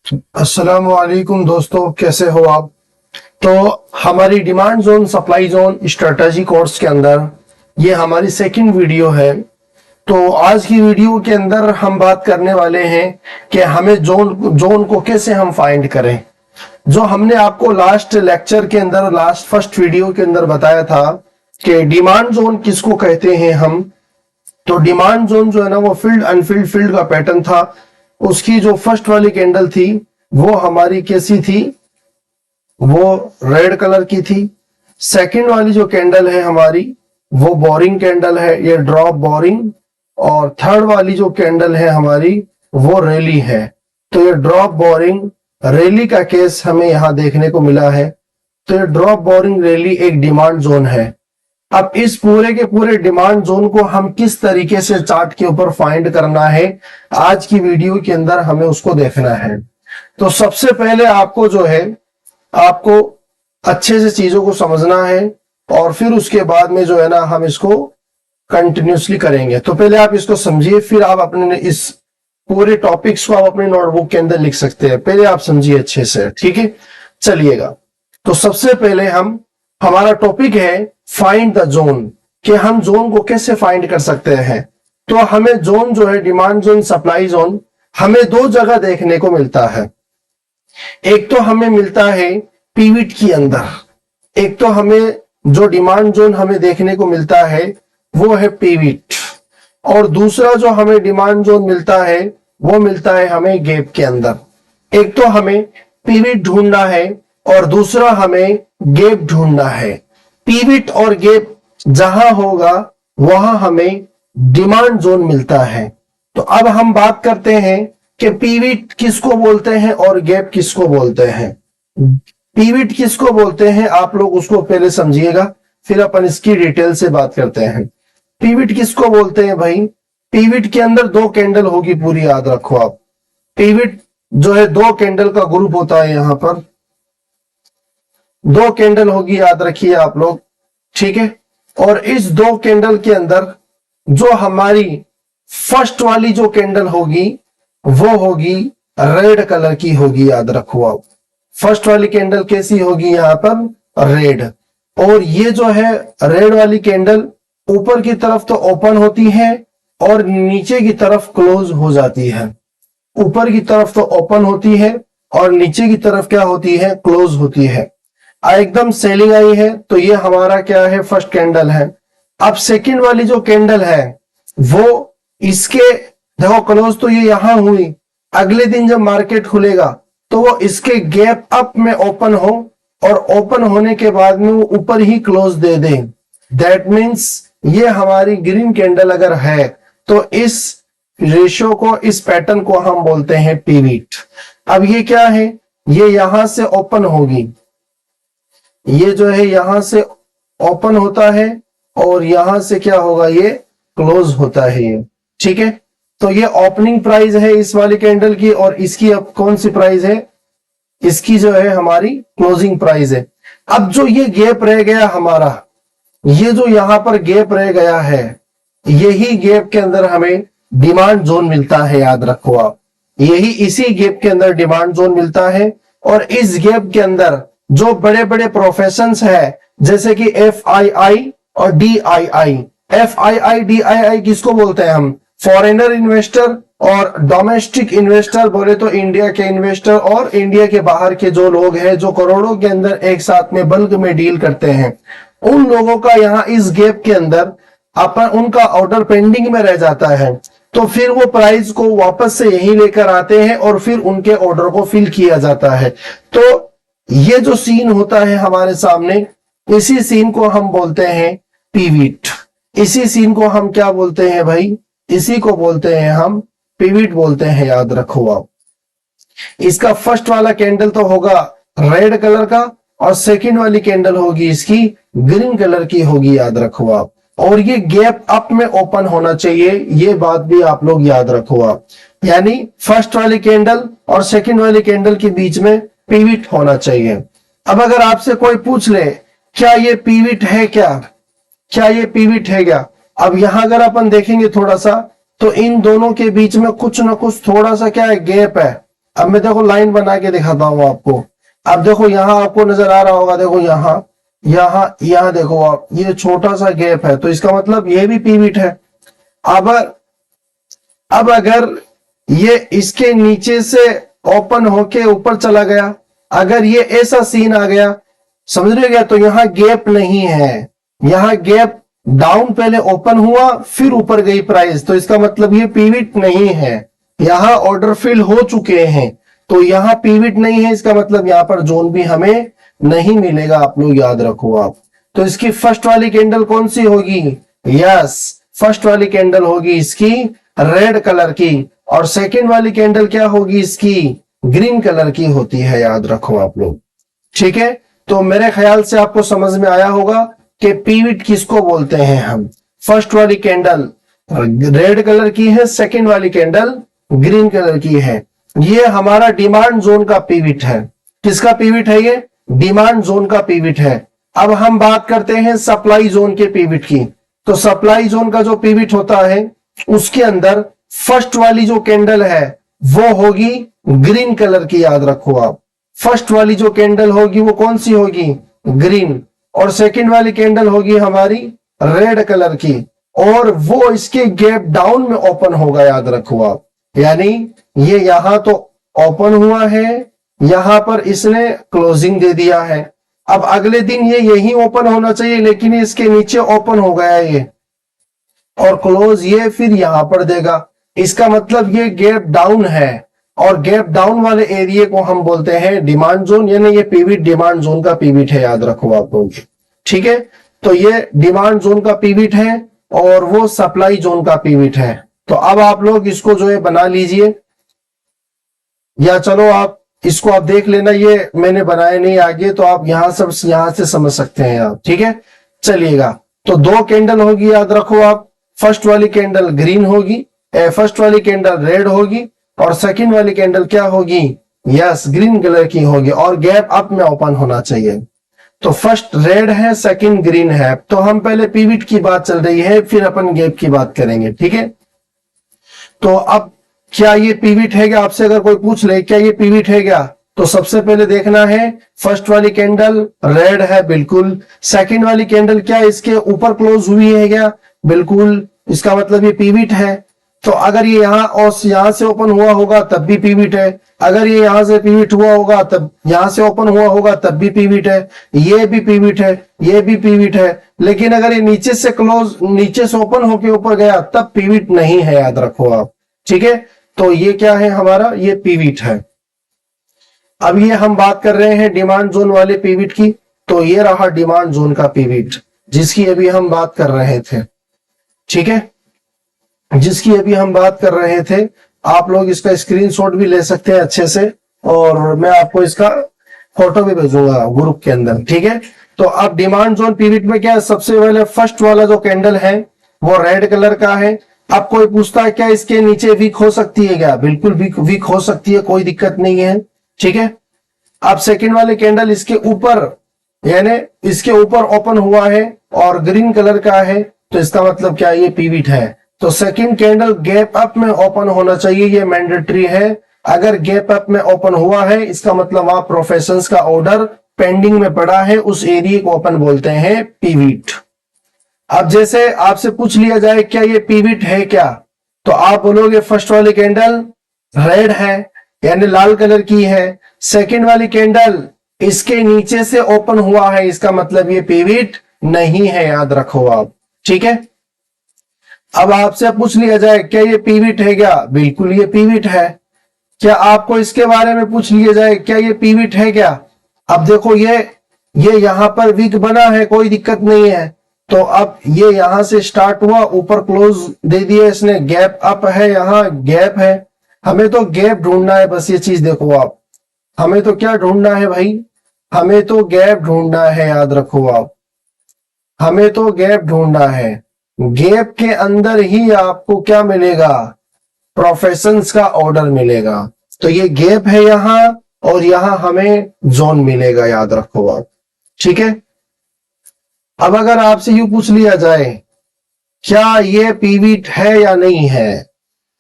अस्सलाम वालेकुम दोस्तों, कैसे हो आप। तो हमारी demand zone supply zone strategy course के अंदर ये हमारी सेकंड वीडियो है। तो आज की वीडियो के अंदर हम बात करने वाले हैं कि हमें जोन जोन को कैसे हम फाइंड करें। जो हमने आपको लास्ट लेक्चर के अंदर लास्ट फर्स्ट वीडियो के अंदर बताया था कि डिमांड जोन किसको कहते हैं हम। तो डिमांड जोन जो है ना वो फील्ड अनफील्ड फील्ड का पैटर्न था। उसकी जो फर्स्ट वाली कैंडल थी वो हमारी कैसी थी, वो रेड कलर की थी। सेकंड वाली जो कैंडल है हमारी वो बोरिंग कैंडल है, ये ड्रॉप बोरिंग। और थर्ड वाली जो कैंडल है हमारी वो रैली है। तो ये ड्रॉप बोरिंग रैली का केस हमें यहां देखने को मिला है। तो ये ड्रॉप बोरिंग रैली एक डिमांड जोन है। अब इस पूरे के पूरे डिमांड जोन को हम किस तरीके से चार्ट के ऊपर फाइंड करना है, आज की वीडियो के अंदर हमें उसको देखना है। तो सबसे पहले आपको जो है आपको अच्छे से चीजों को समझना है और फिर उसके बाद में जो है ना हम इसको कंटिन्यूसली करेंगे। तो पहले आप इसको समझिए, फिर आप अपने इस पूरे टॉपिक्स को आप अपने नोटबुक के अंदर लिख सकते हैं। पहले आप समझिए अच्छे से, ठीक है। चलिएगा, तो सबसे पहले हमारा टॉपिक है फाइंड द जोन, कि हम जोन को कैसे फाइंड कर सकते हैं। तो हमें जोन जो है डिमांड जोन सप्लाई जोन हमें दो जगह देखने को मिलता है। एक तो हमें मिलता है पीविट के अंदर, एक तो हमें जो डिमांड जोन हमें देखने को मिलता है वो है पीविट, और दूसरा जो हमें डिमांड जोन मिलता है वो मिलता है हमें गैप के अंदर। एक तो हमें पीविट ढूंढना है और दूसरा हमें गैप ढूंढना है। पीविट और गैप जहां होगा वहां हमें डिमांड जोन मिलता है। तो अब हम बात करते हैं कि पीविट किसको बोलते हैं और गैप किसको बोलते हैं। पीविट किसको बोलते हैं आप लोग उसको पहले समझिएगा, फिर अपन इसकी डिटेल से बात करते हैं। पीविट किसको बोलते हैं भाई, पीविट के अंदर दो कैंडल होगी, पूरी याद रखो आप। पीविट जो है दो कैंडल का ग्रुप होता है, यहां पर दो कैंडल होगी, याद रखिए आप लोग, ठीक है। और इस दो कैंडल के अंदर जो हमारी फर्स्ट वाली जो कैंडल होगी वो होगी रेड कलर की होगी, याद रखो आप। फर्स्ट वाली कैंडल कैसी होगी, यहां पर रेड। और ये जो है रेड वाली कैंडल ऊपर की तरफ तो ओपन होती है और नीचे की तरफ क्लोज हो जाती है। ऊपर की तरफ तो ओपन होती है और नीचे की तरफ क्या होती है, क्लोज होती है। एकदम सेलिंग आई है, तो ये हमारा क्या है, फर्स्ट कैंडल है। अब सेकंड वाली जो कैंडल है वो इसके देखो क्लोज तो ये यहां हुई, अगले दिन जब मार्केट खुलेगा तो वो इसके गैप अप में ओपन हो और ओपन होने के बाद में वो ऊपर ही क्लोज दे दे। दैट मीन्स ये हमारी ग्रीन कैंडल अगर है तो इस रेशियो को, इस पैटर्न को हम बोलते हैं पीविट। अब ये क्या है, ये यहां से ओपन होगी, ये जो है यहां से ओपन होता है और यहां से क्या होगा, ये क्लोज होता है, ये ठीक है। तो ये ओपनिंग प्राइस है इस वाली कैंडल की, और इसकी अब कौन सी प्राइस है, इसकी जो है हमारी क्लोजिंग प्राइस है। अब जो ये गैप रह गया हमारा, ये जो यहां पर गैप रह गया है, यही गैप के अंदर हमें डिमांड जोन मिलता है, याद रखो आप। यही इसी गैप के अंदर डिमांड जोन मिलता है। और इस गैप के अंदर जो बड़े बड़े प्रोफेशंस है जैसे कि FII और DII। FII DII किसको बोलते हैं हम, फॉरेनर इन्वेस्टर और डोमेस्टिक इन्वेस्टर। बोले तो इंडिया के इन्वेस्टर और इंडिया के बाहर के जो लोग हैं जो करोड़ों के अंदर एक साथ में बल्क में डील करते हैं, उन लोगों का यहाँ इस गैप के अंदर अपन उनका ऑर्डर पेंडिंग में रह जाता है। तो फिर वो प्राइस को वापस से यही लेकर आते हैं और फिर उनके ऑर्डर को फिल किया जाता है। तो ये जो सीन होता है हमारे सामने, इसी सीन को हम बोलते हैं पीविट। इसी सीन को हम क्या बोलते हैं भाई, इसी को बोलते हैं हम पीविट बोलते हैं, याद रखो आप। इसका फर्स्ट वाला कैंडल तो होगा रेड कलर का और सेकंड वाली कैंडल होगी इसकी ग्रीन कलर की होगी, याद रखो आप। और ये गैप अप में ओपन होना चाहिए, ये बात भी आप लोग याद रखो आप। यानी फर्स्ट वाली कैंडल और सेकंड वाली कैंडल के बीच में पीविट होना चाहिए। अब अगर आपसे कोई पूछ ले क्या ये पीविट है, क्या ये पीविट है क्या, अब यहां अगर अपन देखेंगे थोड़ा सा तो इन दोनों के बीच में कुछ ना कुछ थोड़ा सा क्या है, गैप है। अब मैं देखो लाइन बना के दिखाता हूं आपको। अब देखो यहां आपको नजर आ रहा होगा, देखो यहां यहां यहां देखो आप, ये छोटा सा गैप है, तो इसका मतलब ये भी पीविट है। अब अगर ये इसके नीचे से ओपन होके ऊपर चला गया, अगर ये ऐसा सीन आ गया, समझ रहे हो क्या, तो यहां गैप नहीं है, यहां गैप डाउन पहले ओपन हुआ फिर ऊपर गई प्राइस, तो इसका मतलब ये पीविट नहीं है, यहां ऑर्डर फिल हो चुके हैं, तो यहां पीविट नहीं है, इसका मतलब यहां पर जोन भी हमें नहीं मिलेगा, आप लोग याद रखो आप। तो इसकी फर्स्ट वाली कैंडल कौन सी होगी? यस, फर्स्ट वाली कैंडल होगी इसकी रेड कलर की, और सेकंड वाली कैंडल क्या होगी इसकी? ग्रीन कलर की होती है, याद रखो आप लोग। ठीक है, तो मेरे ख्याल से आपको समझ में आया होगा कि पीविट किसको बोलते हैं हम। फर्स्ट वाली कैंडल रेड कलर की है, सेकंड वाली कैंडल ग्रीन कलर की है, ये हमारा डिमांड जोन का पीविट है। किसका पीविट है? ये डिमांड जोन का पीविट है। अब हम बात करते हैं सप्लाई जोन के पीविट की। तो सप्लाई जोन का जो पीविट होता है उसके अंदर फर्स्ट वाली जो कैंडल है वो होगी ग्रीन कलर की, याद रखो आप। फर्स्ट वाली जो कैंडल होगी वो कौन सी होगी? ग्रीन। और सेकंड वाली कैंडल होगी हमारी रेड कलर की, और वो इसके गैप डाउन में ओपन होगा, याद रखो आप। यानी ये यहां तो ओपन हुआ है, यहां पर इसने क्लोजिंग दे दिया है। अब अगले दिन ये यही ओपन होना चाहिए, लेकिन इसके नीचे ओपन हो गया ये, और क्लोज ये फिर यहां पर देगा, इसका मतलब ये गैप डाउन है, और गैप डाउन वाले एरिया को हम बोलते हैं डिमांड जोन, यानी ये पीविट डिमांड जोन का पीविट है, याद रखो आप लोग। ठीक है, तो ये डिमांड जोन का पीविट है और वो सप्लाई जोन का पीविट है। तो अब आप लोग इसको जो है बना लीजिए, या चलो आप इसको आप देख लेना, ये मैंने बनाया नहीं आगे, तो आप यहां से समझ सकते हैं आप। ठीक है, चलिएगा। तो दो कैंडल होगी, याद रखो आप। फर्स्ट वाली कैंडल ग्रीन होगी, फर्स्ट वाली कैंडल रेड होगी, और सेकंड वाली कैंडल क्या होगी? यस, ग्रीन कलर की होगी, और गैप अप में ओपन होना चाहिए। तो फर्स्ट रेड है, सेकंड ग्रीन है। तो हम पहले पीविट की बात चल रही है, फिर अपन गैप की बात करेंगे। ठीक है, तो अब क्या ये पीविट है क्या? आपसे अगर कोई पूछ ले क्या ये पीविट है क्या, तो सबसे पहले देखना है फर्स्ट वाली कैंडल रेड है, बिल्कुल। सेकंड वाली कैंडल क्या इसके ऊपर क्लोज हुई है क्या? बिल्कुल, इसका मतलब ये पीविट है। तो अगर ये यहां और यहां से ओपन हुआ होगा तब भी पीविट है, अगर ये यहां से पीविट हुआ होगा तब यहां से ओपन हुआ होगा तब भी पीविट है, ये भी पीविट है, ये भी पीविट है। लेकिन अगर ये नीचे से क्लोज, नीचे से ओपन होके ऊपर गया तब पीविट नहीं है, याद रखो आप। ठीक है, तो ये क्या है हमारा? ये पीविट है। अब ये हम बात कर रहे हैं डिमांड जोन वाले पीविट की, तो ये रहा डिमांड जोन का पीविट जिसकी अभी हम बात कर रहे थे। ठीक है, जिसकी अभी हम बात कर रहे थे। आप लोग इसका स्क्रीनशॉट भी ले सकते हैं अच्छे से, और मैं आपको इसका फोटो भी भेजूंगा ग्रुप के अंदर। ठीक है, तो अब डिमांड जोन पीविट में क्या है? सबसे पहले फर्स्ट वाला जो कैंडल है वो रेड कलर का है। अब कोई पूछता है क्या इसके नीचे वीक हो सकती है क्या? बिल्कुल वीक हो सकती है, कोई दिक्कत नहीं है। ठीक है, अब सेकंड वाले कैंडल इसके ऊपर, यानी इसके ऊपर ओपन हुआ है और ग्रीन कलर का है, तो इसका मतलब क्या? ये पीविट है। तो सेकंड कैंडल गैप अप में ओपन होना चाहिए, ये मैंडेटरी है। अगर गैप अप में ओपन हुआ है इसका मतलब वहां प्रोफेशंस का ऑर्डर पेंडिंग में पड़ा है, उस एरिया को अपन बोलते हैं पीविट। अब जैसे आपसे पूछ लिया जाए क्या ये पीविट है क्या, तो आप बोलोगे फर्स्ट वाली कैंडल रेड है, यानी लाल कलर की है। सेकंड वाली कैंडल इसके नीचे से ओपन हुआ है, इसका मतलब ये पीविट नहीं है, याद रखो आप। ठीक है, अब आपसे पूछ लिया जाए क्या ये पीविट है क्या? बिल्कुल ये पीविट है। क्या आपको इसके बारे में पूछ लिया जाए क्या ये पीविट है क्या? अब देखो ये यहां पर वीक बना है, कोई दिक्कत नहीं है। तो अब ये यहां से स्टार्ट हुआ, ऊपर क्लोज दे दिया इसने, गैप अप है, यहां गैप है। हमें तो गैप ढूंढना है, बस ये चीज देखो आप। हमें तो क्या ढूंढना है भाई? हमें तो गैप ढूंढना है, याद रखो आप। हमें तो गैप ढूंढना है। गैप के अंदर ही आपको क्या मिलेगा? प्रोफेशंस का ऑर्डर मिलेगा। तो ये गैप है यहां, और यहां हमें जोन मिलेगा, याद रखो आप। ठीक है, अब अगर आपसे यूं पूछ लिया जाए क्या ये पीविट है या नहीं है,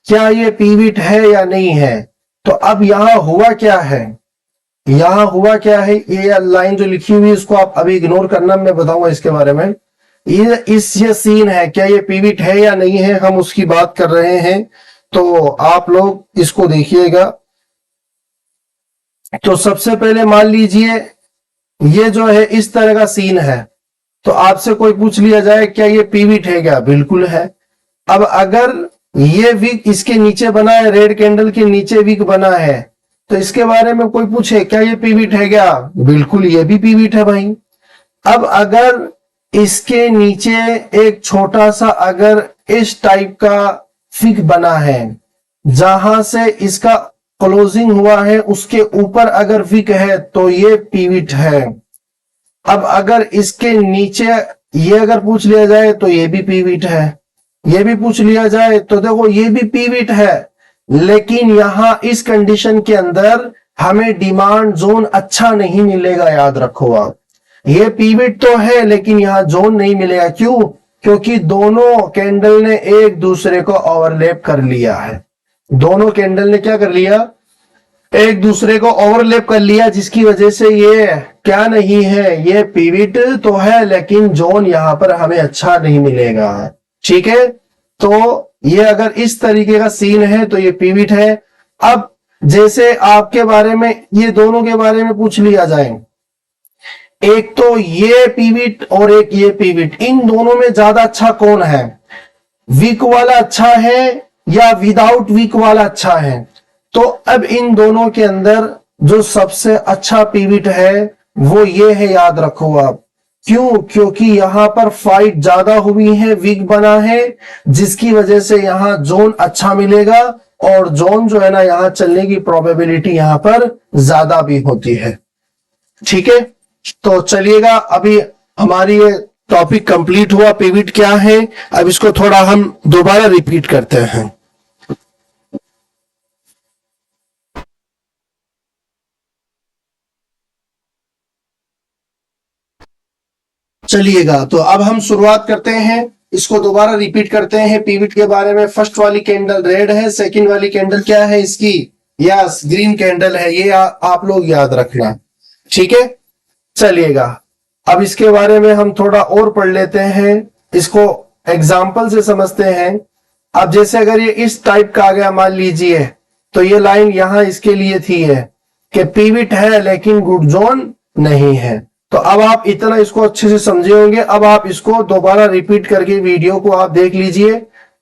क्या ये पीविट है या नहीं है, तो अब यहां हुआ क्या है, यहां हुआ क्या है, ये लाइन जो लिखी हुई है इसको आप अभी इग्नोर करना, मैं बताऊंगा इसके बारे में। ये सीन है, क्या ये पिविट है या नहीं है, हम उसकी बात कर रहे हैं। तो आप लोग इसको देखिएगा। तो सबसे पहले मान लीजिए ये जो है इस तरह का सीन है, तो आपसे कोई पूछ लिया जाए क्या ये पिविट है क्या, बिल्कुल है। अब अगर ये विक इसके नीचे बना है, रेड कैंडल के नीचे विक बना है, तो इसके बारे में कोई पूछे क्या ये पिविट है क्या, बिल्कुल ये भी पिविट है भाई। अब अगर इसके नीचे एक छोटा सा अगर इस टाइप का विक बना है, जहां से इसका क्लोजिंग हुआ है उसके ऊपर अगर विक है तो ये पिविट है। अब अगर इसके नीचे ये अगर पूछ लिया जाए तो ये भी पिविट है, ये भी पूछ लिया जाए तो देखो ये भी पिविट है। लेकिन यहां इस कंडीशन के अंदर हमें डिमांड जोन अच्छा नहीं मिलेगा, याद रखो आप। ये पिविट तो है लेकिन यहां जोन नहीं मिलेगा, क्यों, क्योंकि दोनों कैंडल ने एक दूसरे को ओवरलैप कर लिया है। दोनों कैंडल ने क्या कर लिया, एक दूसरे को ओवरलैप कर लिया, जिसकी वजह से ये क्या नहीं है, ये पिविट तो है लेकिन जोन यहां पर हमें अच्छा नहीं मिलेगा। ठीक है, तो ये अगर इस तरीके का सीन है तो ये पिविट है। अब जैसे आपके बारे में, ये दोनों के बारे में पूछ लिया जाए, एक तो ये पिविट और एक ये पिविट, इन दोनों में ज्यादा अच्छा कौन है, वीक वाला अच्छा है या विदाउट वीक वाला अच्छा है। तो अब इन दोनों के अंदर जो सबसे अच्छा पिविट है वो ये है, याद रखो आप। क्यों, क्योंकि यहां पर फाइट ज्यादा हुई है, वीक बना है, जिसकी वजह से यहां जोन अच्छा मिलेगा, और जोन जो है ना यहां चलने की प्रोबेबिलिटी यहां पर ज्यादा भी होती है। ठीक है, तो चलिएगा, अभी हमारी ये टॉपिक कंप्लीट हुआ, पिविट क्या है। अब इसको थोड़ा हम दोबारा रिपीट करते हैं। चलिएगा, तो अब हम शुरुआत करते हैं, इसको दोबारा रिपीट करते हैं पिविट के बारे में। फर्स्ट वाली कैंडल रेड है, सेकंड वाली कैंडल क्या है इसकी, यस ग्रीन कैंडल है, ये आप लोग याद रखना। ठीक है, चलिएगा अब इसके बारे में हम थोड़ा और पढ़ लेते हैं, इसको एग्जाम्पल से समझते हैं। अब जैसे अगर ये इस टाइप का आ गया मान लीजिए, तो ये लाइन यहां इसके लिए थी है कि पिविट है लेकिन गुड जोन नहीं है। तो अब आप इतना इसको अच्छे से समझे होंगे। अब आप इसको दोबारा रिपीट करके वीडियो को आप देख लीजिए,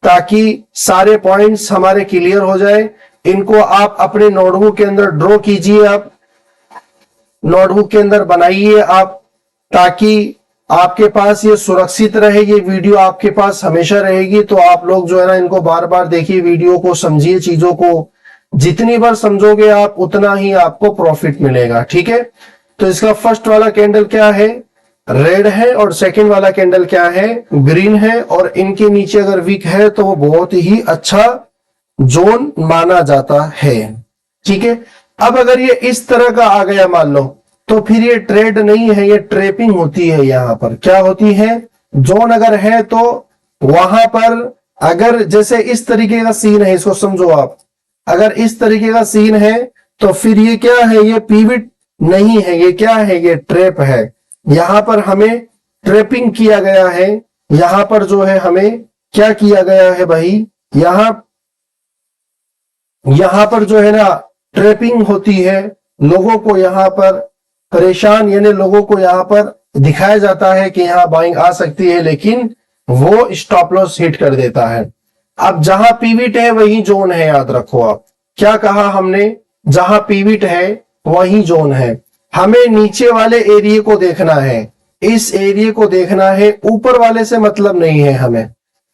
ताकि सारे पॉइंट्स हमारे क्लियर हो जाए। इनको आप अपने नोटबुक के अंदर ड्रॉ कीजिए, आप नोटबुक के अंदर बनाइए आप, ताकि आपके पास ये सुरक्षित रहे, ये वीडियो आपके पास हमेशा रहेगी। तो आप लोग जो है ना इनको बार बार देखिए, वीडियो को समझिए, चीजों को जितनी बार समझोगे आप उतना ही आपको प्रॉफिट मिलेगा। ठीक है, तो इसका फर्स्ट वाला कैंडल क्या है, रेड है, और सेकंड वाला कैंडल क्या है, ग्रीन है, और इनके नीचे अगर वीक है तो वो बहुत ही अच्छा जोन माना जाता है। ठीक है, अब अगर ये इस तरह का आ गया मान लो, तो फिर ये ट्रेड नहीं है, ये ट्रेपिंग होती है। यहां पर क्या होती है, जोन अगर है तो वहां पर अगर जैसे इस तरीके का सीन है, इसको समझो आप, अगर इस तरीके का सीन है तो फिर ये क्या है, ये पिविट नहीं है, ये क्या है, ये ट्रैप है। यहां पर हमें ट्रैपिंग किया गया है, यहां पर जो है हमें क्या किया गया है भाई, यहां पर जो है ना ट्रैपिंग होती है, लोगों को यहां पर परेशान, यानी लोगों को यहां पर दिखाया जाता है कि यहां बाइंग आ सकती है, लेकिन वो स्टॉप लॉस हिट कर देता है। अब जहां पिविट है वही जोन है, याद रखो आप। क्या कहा हमने, जहां पिविट है वही जोन है। हमें नीचे वाले एरिया को देखना है, इस एरिया को देखना है, ऊपर वाले से मतलब नहीं है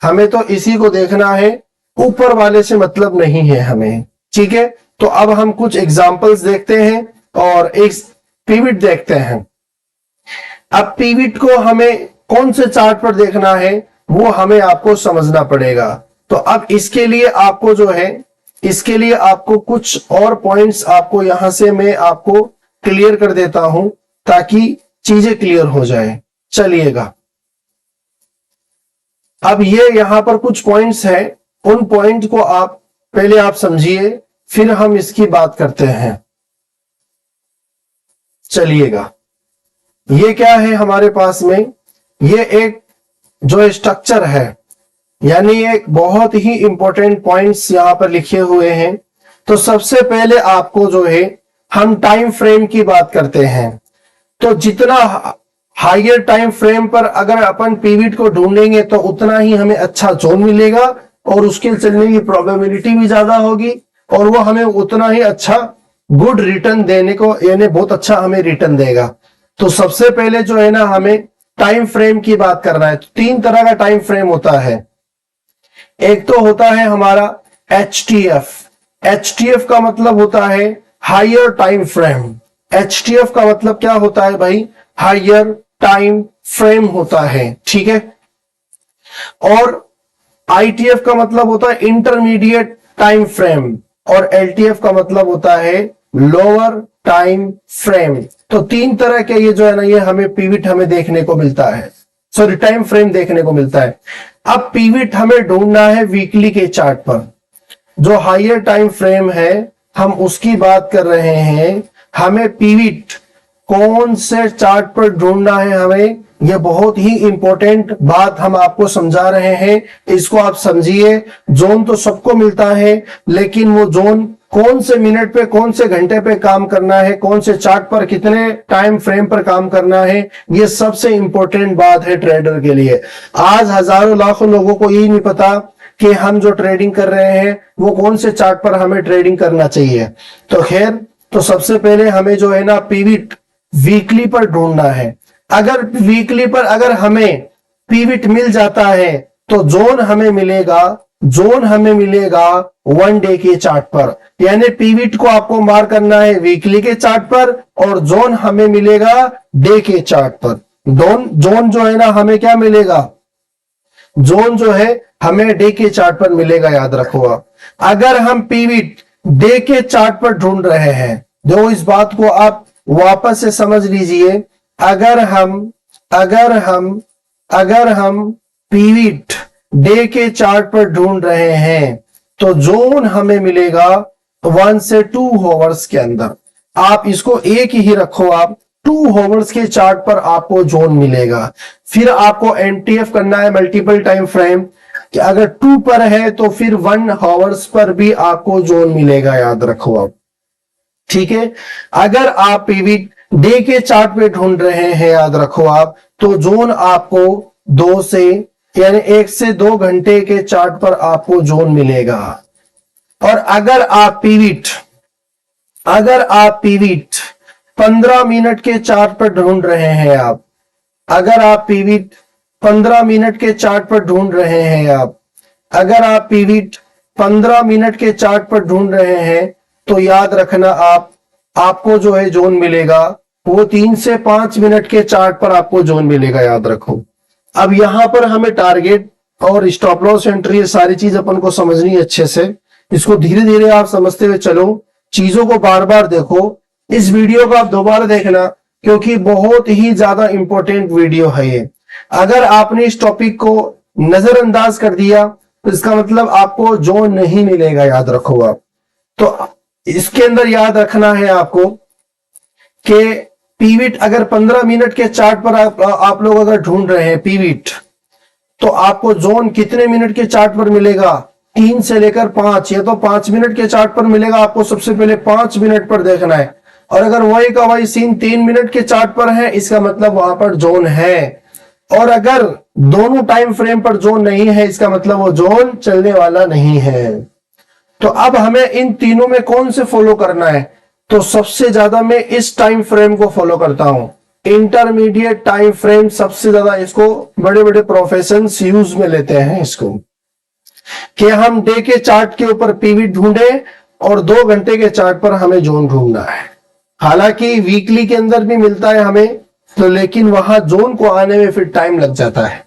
हमें तो इसी को देखना है, ऊपर वाले से मतलब नहीं है हमें। ठीक है, तो अब हम कुछ एग्जांपल्स देखते हैं और एक पिविट देखते हैं। अब पिविट को हमें कौन से चार्ट पर देखना है वो हमें आपको समझना पड़ेगा। तो अब इसके लिए आपको जो है, इसके लिए आपको कुछ और पॉइंट्स आपको यहां से मैं आपको क्लियर कर देता हूं, ताकि चीजें क्लियर हो जाए। चलिएगा, अब ये यहां पर कुछ पॉइंट्स हैं, उन पॉइंट को आप पहले आप समझिए, फिर हम इसकी बात करते हैं। चलिएगा, ये क्या है हमारे पास में, ये एक जो स्ट्रक्चर है, यानी एक बहुत ही इंपॉर्टेंट पॉइंट्स यहां पर लिखे हुए हैं। तो सबसे पहले आपको जो है हम टाइम फ्रेम की बात करते हैं। तो जितना हायर टाइम फ्रेम पर अगर अपन पीविट को ढूंढेंगे तो उतना ही हमें अच्छा जोन मिलेगा और उसके चलने की प्रोबेबिलिटी भी ज्यादा होगी और वो हमें उतना ही अच्छा गुड रिटर्न देने को, यानी बहुत अच्छा हमें रिटर्न देगा। तो सबसे पहले जो है ना हमें टाइम फ्रेम की बात करना है। तो 3 तरह का टाइम फ्रेम होता है। एक तो होता है हमारा HTF। HTF का मतलब होता है हायर टाइम फ्रेम। HTF का मतलब क्या होता है भाई, हायर टाइम फ्रेम होता है, ठीक है। और ITF का मतलब होता है इंटरमीडिएट टाइम फ्रेम और LTF का मतलब होता है लोअर टाइम फ्रेम। तो 3 तरह के ये जो है ना, ये हमें पीविट हमें देखने को मिलता है, सॉरी टाइम फ्रेम देखने को मिलता है। अब पीविट हमें ढूंढना है वीकली के चार्ट पर। जो हायर टाइम फ्रेम है हम उसकी बात कर रहे हैं। हमें पीविट कौन से चार्ट पर ढूंढना है हमें, यह बहुत ही इंपॉर्टेंट बात हम आपको समझा रहे हैं। इसको आप समझिए। जोन तो सबको मिलता है, लेकिन वो जोन कौन से मिनट पे, कौन से घंटे पे काम करना है, कौन से चार्ट पर, कितने टाइम फ्रेम पर काम करना है, ये सबसे इंपॉर्टेंट बात है ट्रेडर के लिए। आज हजारों लाखों लोगों को यही नहीं पता कि हम जो ट्रेडिंग कर रहे हैं वो कौन से चार्ट पर हमें ट्रेडिंग करना चाहिए। तो खैर, तो सबसे पहले हमें जो है ना पीविट वीकली पर ढूंढना है। अगर वीकली पर अगर हमें पीविट मिल जाता है तो जोन हमें मिलेगा 1 डे के चार्ट पर। यानी पीविट को आपको मार्क करना है वीकली के चार्ट पर और जोन हमें मिलेगा डे के चार्ट पर। जोन जो है ना हमें क्या मिलेगा, जोन जो है हमें डे के चार्ट पर मिलेगा, याद रखो आप। अगर हम पीविट डे के चार्ट पर ढूंढ रहे हैं, जो इस बात को आप वापस से समझ लीजिए। अगर हम पीविट डे के चार्ट पर ढूंढ रहे हैं तो जोन हमें मिलेगा 1 से 2 आवर्स के अंदर। आप इसको एक ही रखो, आप 2 आवर्स के चार्ट पर आपको जोन मिलेगा। फिर आपको MTF करना है, मल्टीपल टाइम फ्रेम, कि अगर 2 पर है तो फिर 1 आवर्स पर भी आपको जोन मिलेगा, याद रखो आप, ठीक है। अगर आप पीविट डे के चार्ट पे ढूंढ रहे हैं, याद रखो आप, तो जोन आपको 2 से, यानी 1 से 2 घंटे के चार्ट पर आपको जोन मिलेगा। और अगर आप पीविट 15 मिनट के चार्ट पर ढूंढ रहे हैं आप, अगर आप पीविट 15 मिनट के चार्ट पर ढूंढ रहे हैं आप, अगर आप पीविट 15 मिनट के चार्ट पर ढूंढ रहे हैं तो याद रखना आपको जो है जोन मिलेगा वो 3 से 5 मिनट के चार्ट पर आपको जोन मिलेगा, याद रखो। अब यहां पर हमें टारगेट और स्टॉप लॉस एंट्री, ये सारी चीज अपन को समझनी है अच्छे से। इसको धीरे धीरे आप समझते हुए चलो, चीजों को बार बार देखो। इस वीडियो को आप दोबारा देखना क्योंकि बहुत ही ज्यादा इंपॉर्टेंट वीडियो है ये। अगर आपने इस टॉपिक को नजरअंदाज कर दिया तो इसका मतलब आपको जोन नहीं मिलेगा, याद रखो आप। तो इसके अंदर याद रखना है आपको कि पीविट अगर 15 मिनट के चार्ट पर आप लोग अगर ढूंढ रहे हैं पीविट, तो आपको जोन कितने मिनट के चार्ट पर मिलेगा, 3 से लेकर 5, या तो 5 मिनट के चार्ट पर मिलेगा। आपको सबसे पहले 5 मिनट पर देखना है। और अगर वही का वही सीन 3 मिनट के चार्ट पर है, इसका मतलब वहां पर जोन है। और अगर दोनों टाइम फ्रेम पर जोन नहीं है, इसका मतलब वो जोन चलने वाला नहीं है। तो अब हमें इन तीनों में कौन से फॉलो करना है, तो सबसे ज्यादा मैं इस टाइम फ्रेम को फॉलो करता हूं, इंटरमीडिएट टाइम फ्रेम। सबसे ज्यादा इसको बड़े बड़े प्रोफेशंस यूज में लेते हैं इसको, कि हम डे के चार्ट के ऊपर पीविट ढूंढे और 2 घंटे के चार्ट पर हमें जोन ढूंढना है। हालांकि वीकली के अंदर भी मिलता है हमें, तो लेकिन वहां जोन को आने में फिर टाइम लग जाता है।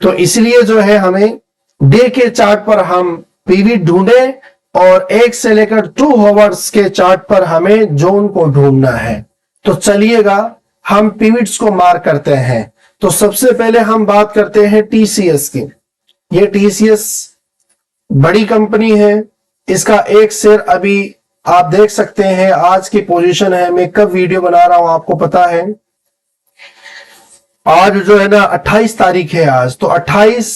तो इसलिए जो है हमें डे के चार्ट पर हम पीविट ढूंढे और 1 से लेकर 2 आवर्स के चार्ट पर हमें जोन को ढूंढना है। तो चलिएगा हम पीविट्स को मार्क करते हैं। तो सबसे पहले हम बात करते हैं TCS की। ये TCS बड़ी कंपनी है, इसका एक शेयर अभी आप देख सकते हैं, आज की पोजीशन है। मैं कब वीडियो बना रहा हूं आपको पता है, आज जो है ना 28 तारीख है आज, तो 28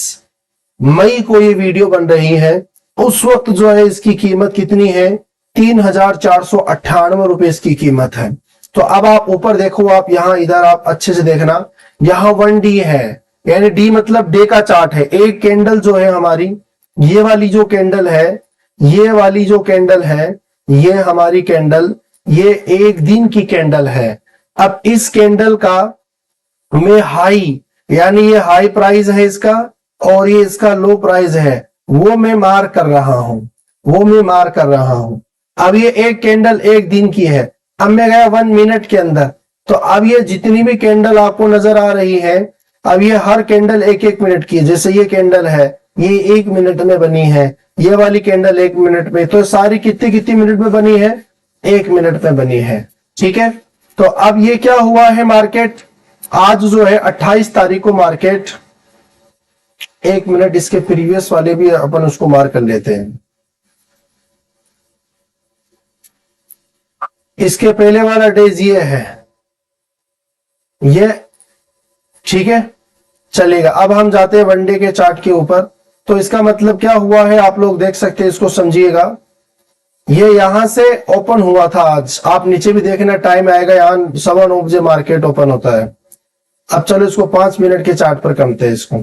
मई को ये वीडियो बन रही है। उस वक्त जो है इसकी कीमत कितनी है, 3,498 रुपए इसकी कीमत है। तो अब आप ऊपर देखो, आप यहां इधर आप अच्छे से देखना, यहां 1D है, यानी डी मतलब डे का चार्ट है। एक कैंडल जो है हमारी, ये वाली जो कैंडल है, ये वाली जो कैंडल है, ये हमारी कैंडल, ये एक दिन की कैंडल है। अब इस कैंडल का में हाई, यानी ये हाई प्राइस है इसका और ये इसका लो प्राइस है, वो मैं मार्क कर रहा हूं, वो मैं मार्क कर रहा हूं। अब ये एक कैंडल एक दिन की है। अब मैं गया 1 मिनट के अंदर, तो अब ये जितनी भी कैंडल आपको नजर आ रही है, अब ये हर कैंडल 1-1 मिनट की है। जैसे ये कैंडल है, ये 1 मिनट में बनी है, ये वाली कैंडल 1 मिनट में, तो सारी कितनी कितनी मिनट में बनी है, 1 मिनट में बनी है। ठीक है, तो अब ये क्या हुआ है, मार्केट आज जो है 28 तारीख को मार्केट, 1 मिनट इसके प्रीवियस वाले भी अपन उसको मार्क कर लेते हैं। इसके पहले वाला डेज ये है, ये ठीक है, चलेगा। अब हम जाते हैं वनडे के चार्ट के ऊपर। तो इसका मतलब क्या हुआ है, आप लोग देख सकते हैं, इसको समझिएगा। ये यहां से ओपन हुआ था आज, आप नीचे भी देखना, टाइम आएगा, यहां 9:15 बजे मार्केट ओपन होता है। अब चलो इसको 5 मिनट के चार्ट पर करते हैं इसको।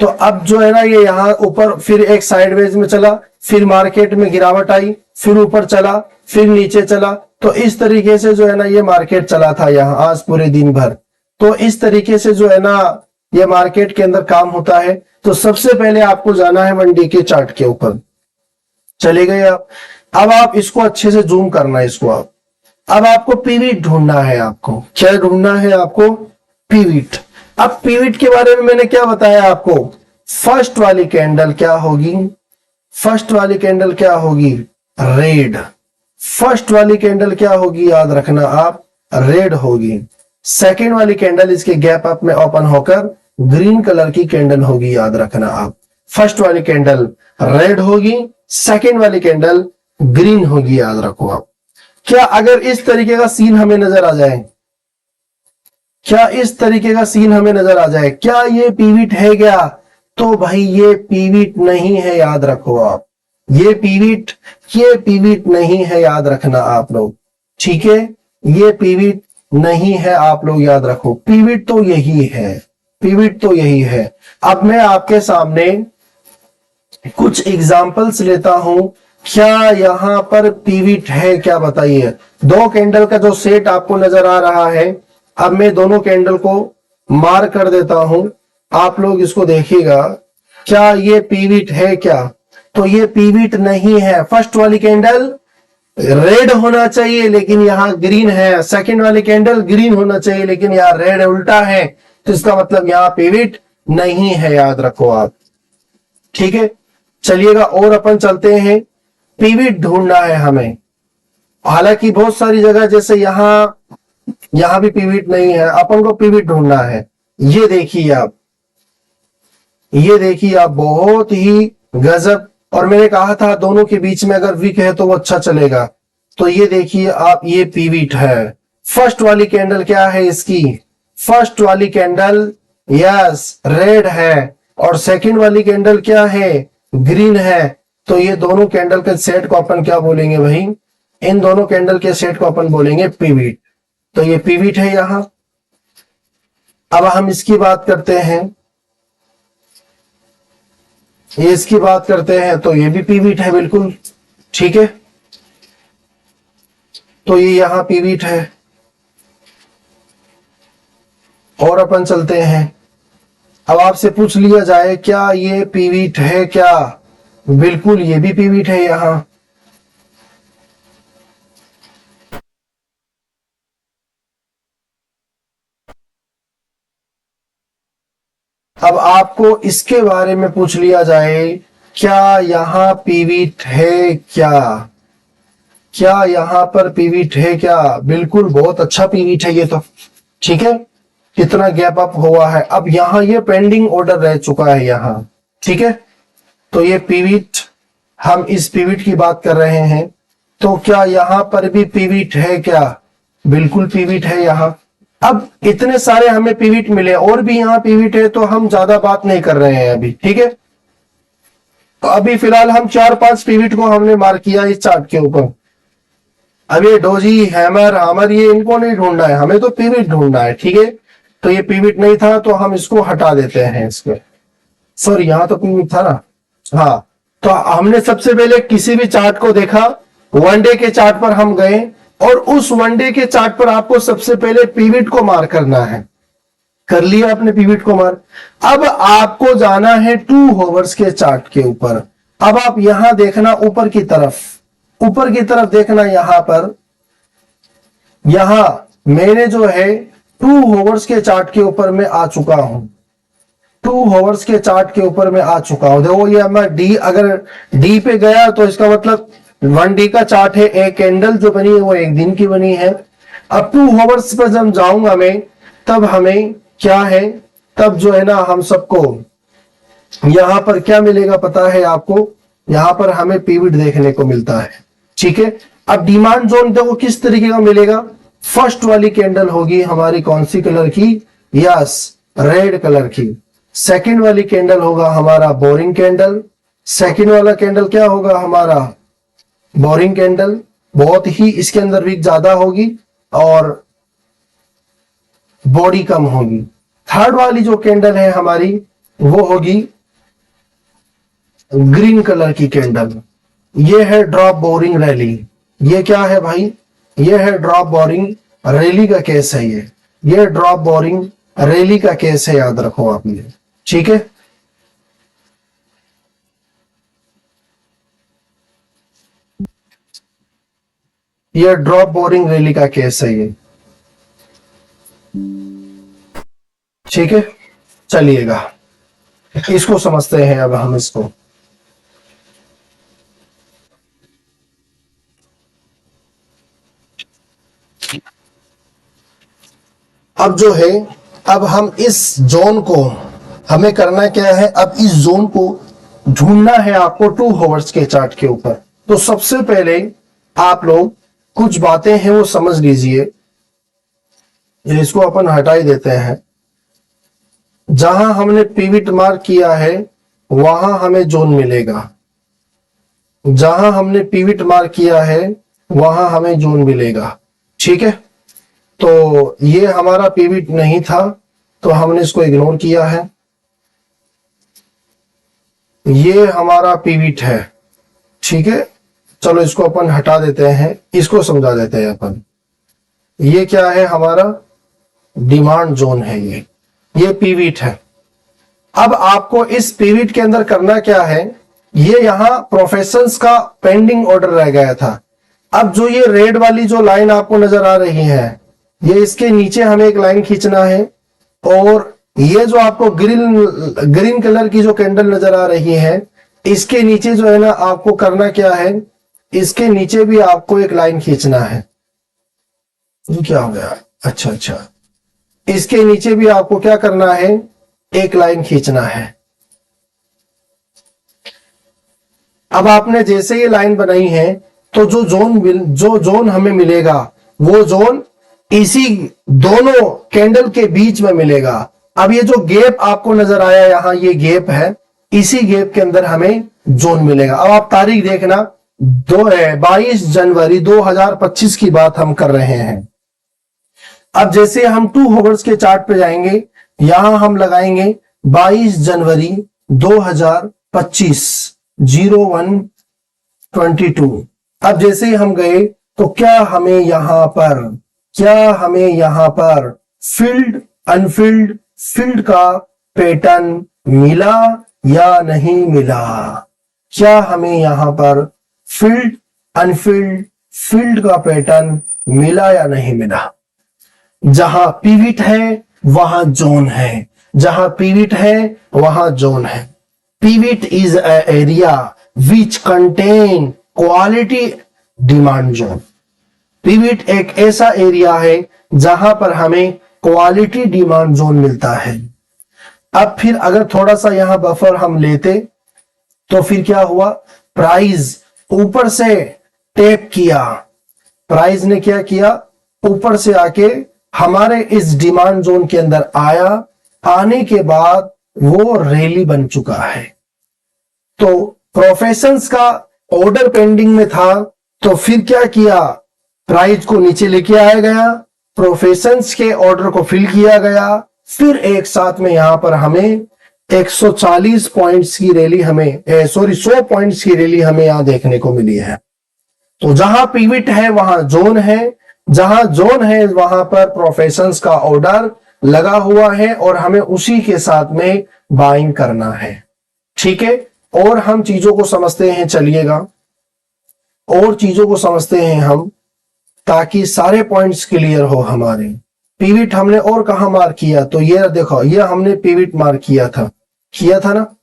तो अब जो है ना, ये यहां ऊपर फिर एक साइडवेज में चला, फिर मार्केट में गिरावट आई, फिर ऊपर चला, फिर नीचे चला। तो इस तरीके से जो है ना ये मार्केट चला था यहां आज पूरे दिन भर। तो इस तरीके से जो है ना ये मार्केट के अंदर काम होता है। तो सबसे पहले आपको जाना है वनडे के चार्ट के ऊपर, चले गए आप। अब आप इसको अच्छे से जूम करना है इसको आप। अब आपको पीवीट ढूंढना है, आपको क्या ढूंढना है, आपको पीवीट। अब पीवीट के बारे में मैंने क्या बताया आपको, फर्स्ट वाली कैंडल क्या होगी, फर्स्ट वाली कैंडल क्या होगी, रेड। फर्स्ट वाली कैंडल क्या होगी, याद रखना आप, रेड होगी। सेकेंड वाली कैंडल इसके गैप अप में ओपन होकर ग्रीन कलर की कैंडल होगी, याद रखना आप। फर्स्ट वाली कैंडल रेड होगी, सेकेंड वाली कैंडल ग्रीन होगी, याद रखो आप। क्या अगर इस तरीके का सीन हमें नजर आ जाए, क्या इस तरीके का सीन हमें नजर आ जाए, क्या ये पीवीट है क्या, तो भाई ये पीवीट नहीं है, याद रखो आप। ये पीवीट नहीं है, याद रखना आप लोग, ठीक है। ये पीवीट नहीं है, आप लोग याद रखो। पीवीट तो यही है, पीवीट तो यही है। अब मैं आपके सामने कुछ एग्जांपल्स लेता हूं, क्या यहां पर पीवीट है क्या, बताइए। 2 कैंडल का जो सेट आपको नजर आ रहा है, अब मैं दोनों कैंडल को मार्क कर देता हूं, आप लोग इसको देखिएगा, क्या ये पीवीट है क्या, तो ये पीवीट नहीं है। फर्स्ट वाली कैंडल रेड होना चाहिए लेकिन यहां ग्रीन है, सेकंड वाली कैंडल ग्रीन होना चाहिए लेकिन यहां रेड उल्टा है, तो इसका मतलब यहां पीवीट नहीं है, याद रखो आप, ठीक है। चलिएगा और अपन चलते हैं, पीवीट ढूंढना है हमें। हालांकि बहुत सारी जगह जैसे यहां भी पीवीट नहीं है, अपन को पीवीट ढूंढना है। ये देखिए आप, ये देखिए आप, बहुत ही गजब। और मैंने कहा था दोनों के बीच में अगर वीक है तो वो अच्छा चलेगा। तो ये देखिए आप, ये पीवीट है। फर्स्ट वाली कैंडल क्या है इसकी, फर्स्ट वाली कैंडल यस रेड है, और सेकंड वाली कैंडल क्या है, ग्रीन है। तो ये दोनों कैंडल के सेट को अपन क्या बोलेंगे भाई, इन दोनों कैंडल के सेट को अपन बोलेंगे पीवीट। तो ये पीवीट है यहां। अब हम इसकी बात करते हैं, ये इसकी बात करते हैं, तो ये भी पीवीट है बिल्कुल, ठीक है। तो ये यहां पीवीट है। और अपन चलते हैं, अब आपसे पूछ लिया जाए क्या ये पीवीट है क्या, बिल्कुल ये भी पीवीट है यहां। अब आपको इसके बारे में पूछ लिया जाए, क्या यहां पीवीट है क्या, क्या यहां पर पीवीट है क्या, बिल्कुल बहुत अच्छा पीवीट है ये तो, ठीक है। कितना गैप अप हुआ है, अब यहां ये पेंडिंग ऑर्डर रह चुका है यहां, ठीक है। तो ये पीवीट हम इस पिविट की बात कर रहे हैं, तो क्या यहां पर भी पिविट है क्या? बिल्कुल पिविट है यहां। अब इतने सारे हमें पिविट मिले और भी यहां पिविट है, तो हम ज्यादा बात नहीं कर रहे हैं अभी, ठीक है। तो अभी फिलहाल हम 4-5 पिविट को हमने मार्क किया इस चार्ट के ऊपर। अब ये डोजी, हैमर, हामर, ये इनको नहीं ढूंढना है, हमें तो पिविट ढूंढना है, ठीक है। तो ये पिविट नहीं था तो हम इसको हटा देते हैं इसके। सॉरी, यहां तो पिविट था ना। हाँ, तो हमने सबसे पहले किसी भी चार्ट को देखा, वनडे के चार्ट पर हम गए और उस वनडे के चार्ट पर आपको सबसे पहले पिविट को मार करना है। कर लिया आपने पिविट को मार। अब आपको जाना है 2 आवर्स के चार्ट के ऊपर। अब आप यहां देखना ऊपर की तरफ, ऊपर की तरफ देखना। यहां पर, यहां मैंने जो है 2 आवर्स के चार्ट के ऊपर मैं आ चुका हूं। 2 आवर्स के चार्ट के ऊपर मैं आ चुका हूं। देखो ये मैं डी, अगर डी पे गया तो इसका मतलब 1D का चार्ट है। एक कैंडल जो बनी है वो 1 दिन की बनी है। अब 2 आवर्स पर जब जाऊंगा मैं, तब हमें क्या है, तब जो है ना हम सबको यहां पर क्या मिलेगा पता है आपको? यहां पर हमें पिविट देखने को मिलता है, ठीक है। अब डिमांड जोन देखो किस तरीके का मिलेगा। फर्स्ट वाली कैंडल होगी हमारी कौन सी कलर की? यस, रेड कलर की। सेकंड वाली कैंडल होगा हमारा बोरिंग कैंडल। सेकंड वाला कैंडल क्या होगा हमारा? Boring candle. बहुत ही इसके अंदर वीक ज्यादा होगी और बॉडी कम होगी। थर्ड वाली जो कैंडल है हमारी वो होगी ग्रीन कलर की कैंडल। ये है ड्रॉप बोरिंग रैली। ये क्या है भाई? ये है ड्रॉप बोरिंग रैली का केस है। ये ड्रॉप बोरिंग रैली का केस है, याद रखो आपने, ठीक है। ये ड्रॉप बोरिंग रैली का केस है ये, ठीक है। चलिएगा इसको समझते हैं अब हम इसको। अब जो है, अब हम इस जोन को, हमें करना क्या है? अब इस जोन को ढूंढना है आपको 2 आवर्स के चार्ट के ऊपर। तो सबसे पहले आप लोग कुछ बातें हैं वो समझ लीजिए। इसको अपन हटा ही देते हैं। जहां हमने पिविट मार्क किया है वहां हमें जोन मिलेगा। जहां हमने पिविट मार्क किया है वहां हमें जोन मिलेगा, ठीक है। तो ये हमारा पिविट नहीं था तो हमने इसको इग्नोर किया है। ये हमारा पिविट है, ठीक है। चलो इसको अपन हटा देते हैं, इसको समझा देते हैं अपन। ये क्या है हमारा? डिमांड जोन है ये पिविट है। अब आपको इस पिविट के अंदर करना क्या है? ये यहां प्रोफेशंस का पेंडिंग ऑर्डर रह गया था। अब जो ये रेड वाली जो लाइन आपको नजर आ रही है, ये इसके नीचे हमें एक लाइन खींचना है। और ये जो आपको ग्रीन कलर की जो कैंडल नजर आ रही है, इसके नीचे जो है ना आपको करना क्या है? इसके नीचे भी आपको एक लाइन खींचना है। ये क्या हो गया? अच्छा, इसके नीचे भी आपको क्या करना है? एक लाइन खींचना है। अब आपने जैसे ये लाइन बनाई है तो जो जोन हमें मिलेगा वो जोन इसी दोनों कैंडल के बीच में मिलेगा। अब ये जो गैप आपको नजर आया यहां, ये गैप है, इसी गैप के अंदर हमें जोन मिलेगा। अब आप तारीख देखना, 22 जनवरी 2025 की बात हम कर रहे हैं। अब जैसे हम 2 आवर्स के चार्ट पे जाएंगे, यहां हम लगाएंगे 22 जनवरी 2025 0122। अब जैसे ही हम गए तो क्या हमें यहां पर फील्ड अनफील्ड फील्ड का पैटर्न मिला या नहीं मिला? क्या हमें यहां पर फील्ड अनफील्ड फील्ड का पैटर्न मिला या नहीं मिला? जहां पिविट है वहां जोन है, जहां पिविट है वहां जोन है। Pivot is a area which contain quality demand zone. Pivot एक ऐसा एरिया है जहां पर हमें क्वालिटी डिमांड जोन मिलता है। अब फिर अगर थोड़ा सा यहां बफर हम लेते तो फिर क्या हुआ? प्राइस ऊपर से टैप किया, प्राइस ने क्या किया, ऊपर से आके हमारे इस डिमांड जोन के अंदर आया, आने के बाद वो रैली बन चुका है। तो प्रोफेशंस का ऑर्डर पेंडिंग में था, तो फिर क्या किया, प्राइस को नीचे लेके आया गया, प्रोफेशंस के ऑर्डर को फिल किया गया, फिर एक साथ में यहां पर हमें 140 पॉइंट्स की रैली हमें 100 पॉइंट्स की रैली हमें यहां देखने को मिली है। तो जहां पिविट है वहां जोन है, जहां जोन है वहां पर प्रोफेशंस का ऑर्डर लगा हुआ है और हमें उसी के साथ में बाइंग करना है। ठीक है, और हम चीजों को समझते हैं, चलिएगा और चीजों को समझते हैं हम, ताकि सारे पॉइंट्स क्लियर हो हमारे। पिविट हमने और कहां मार्क किया, तो ये देखो, ये हमने पिविट मार्क किया था ना।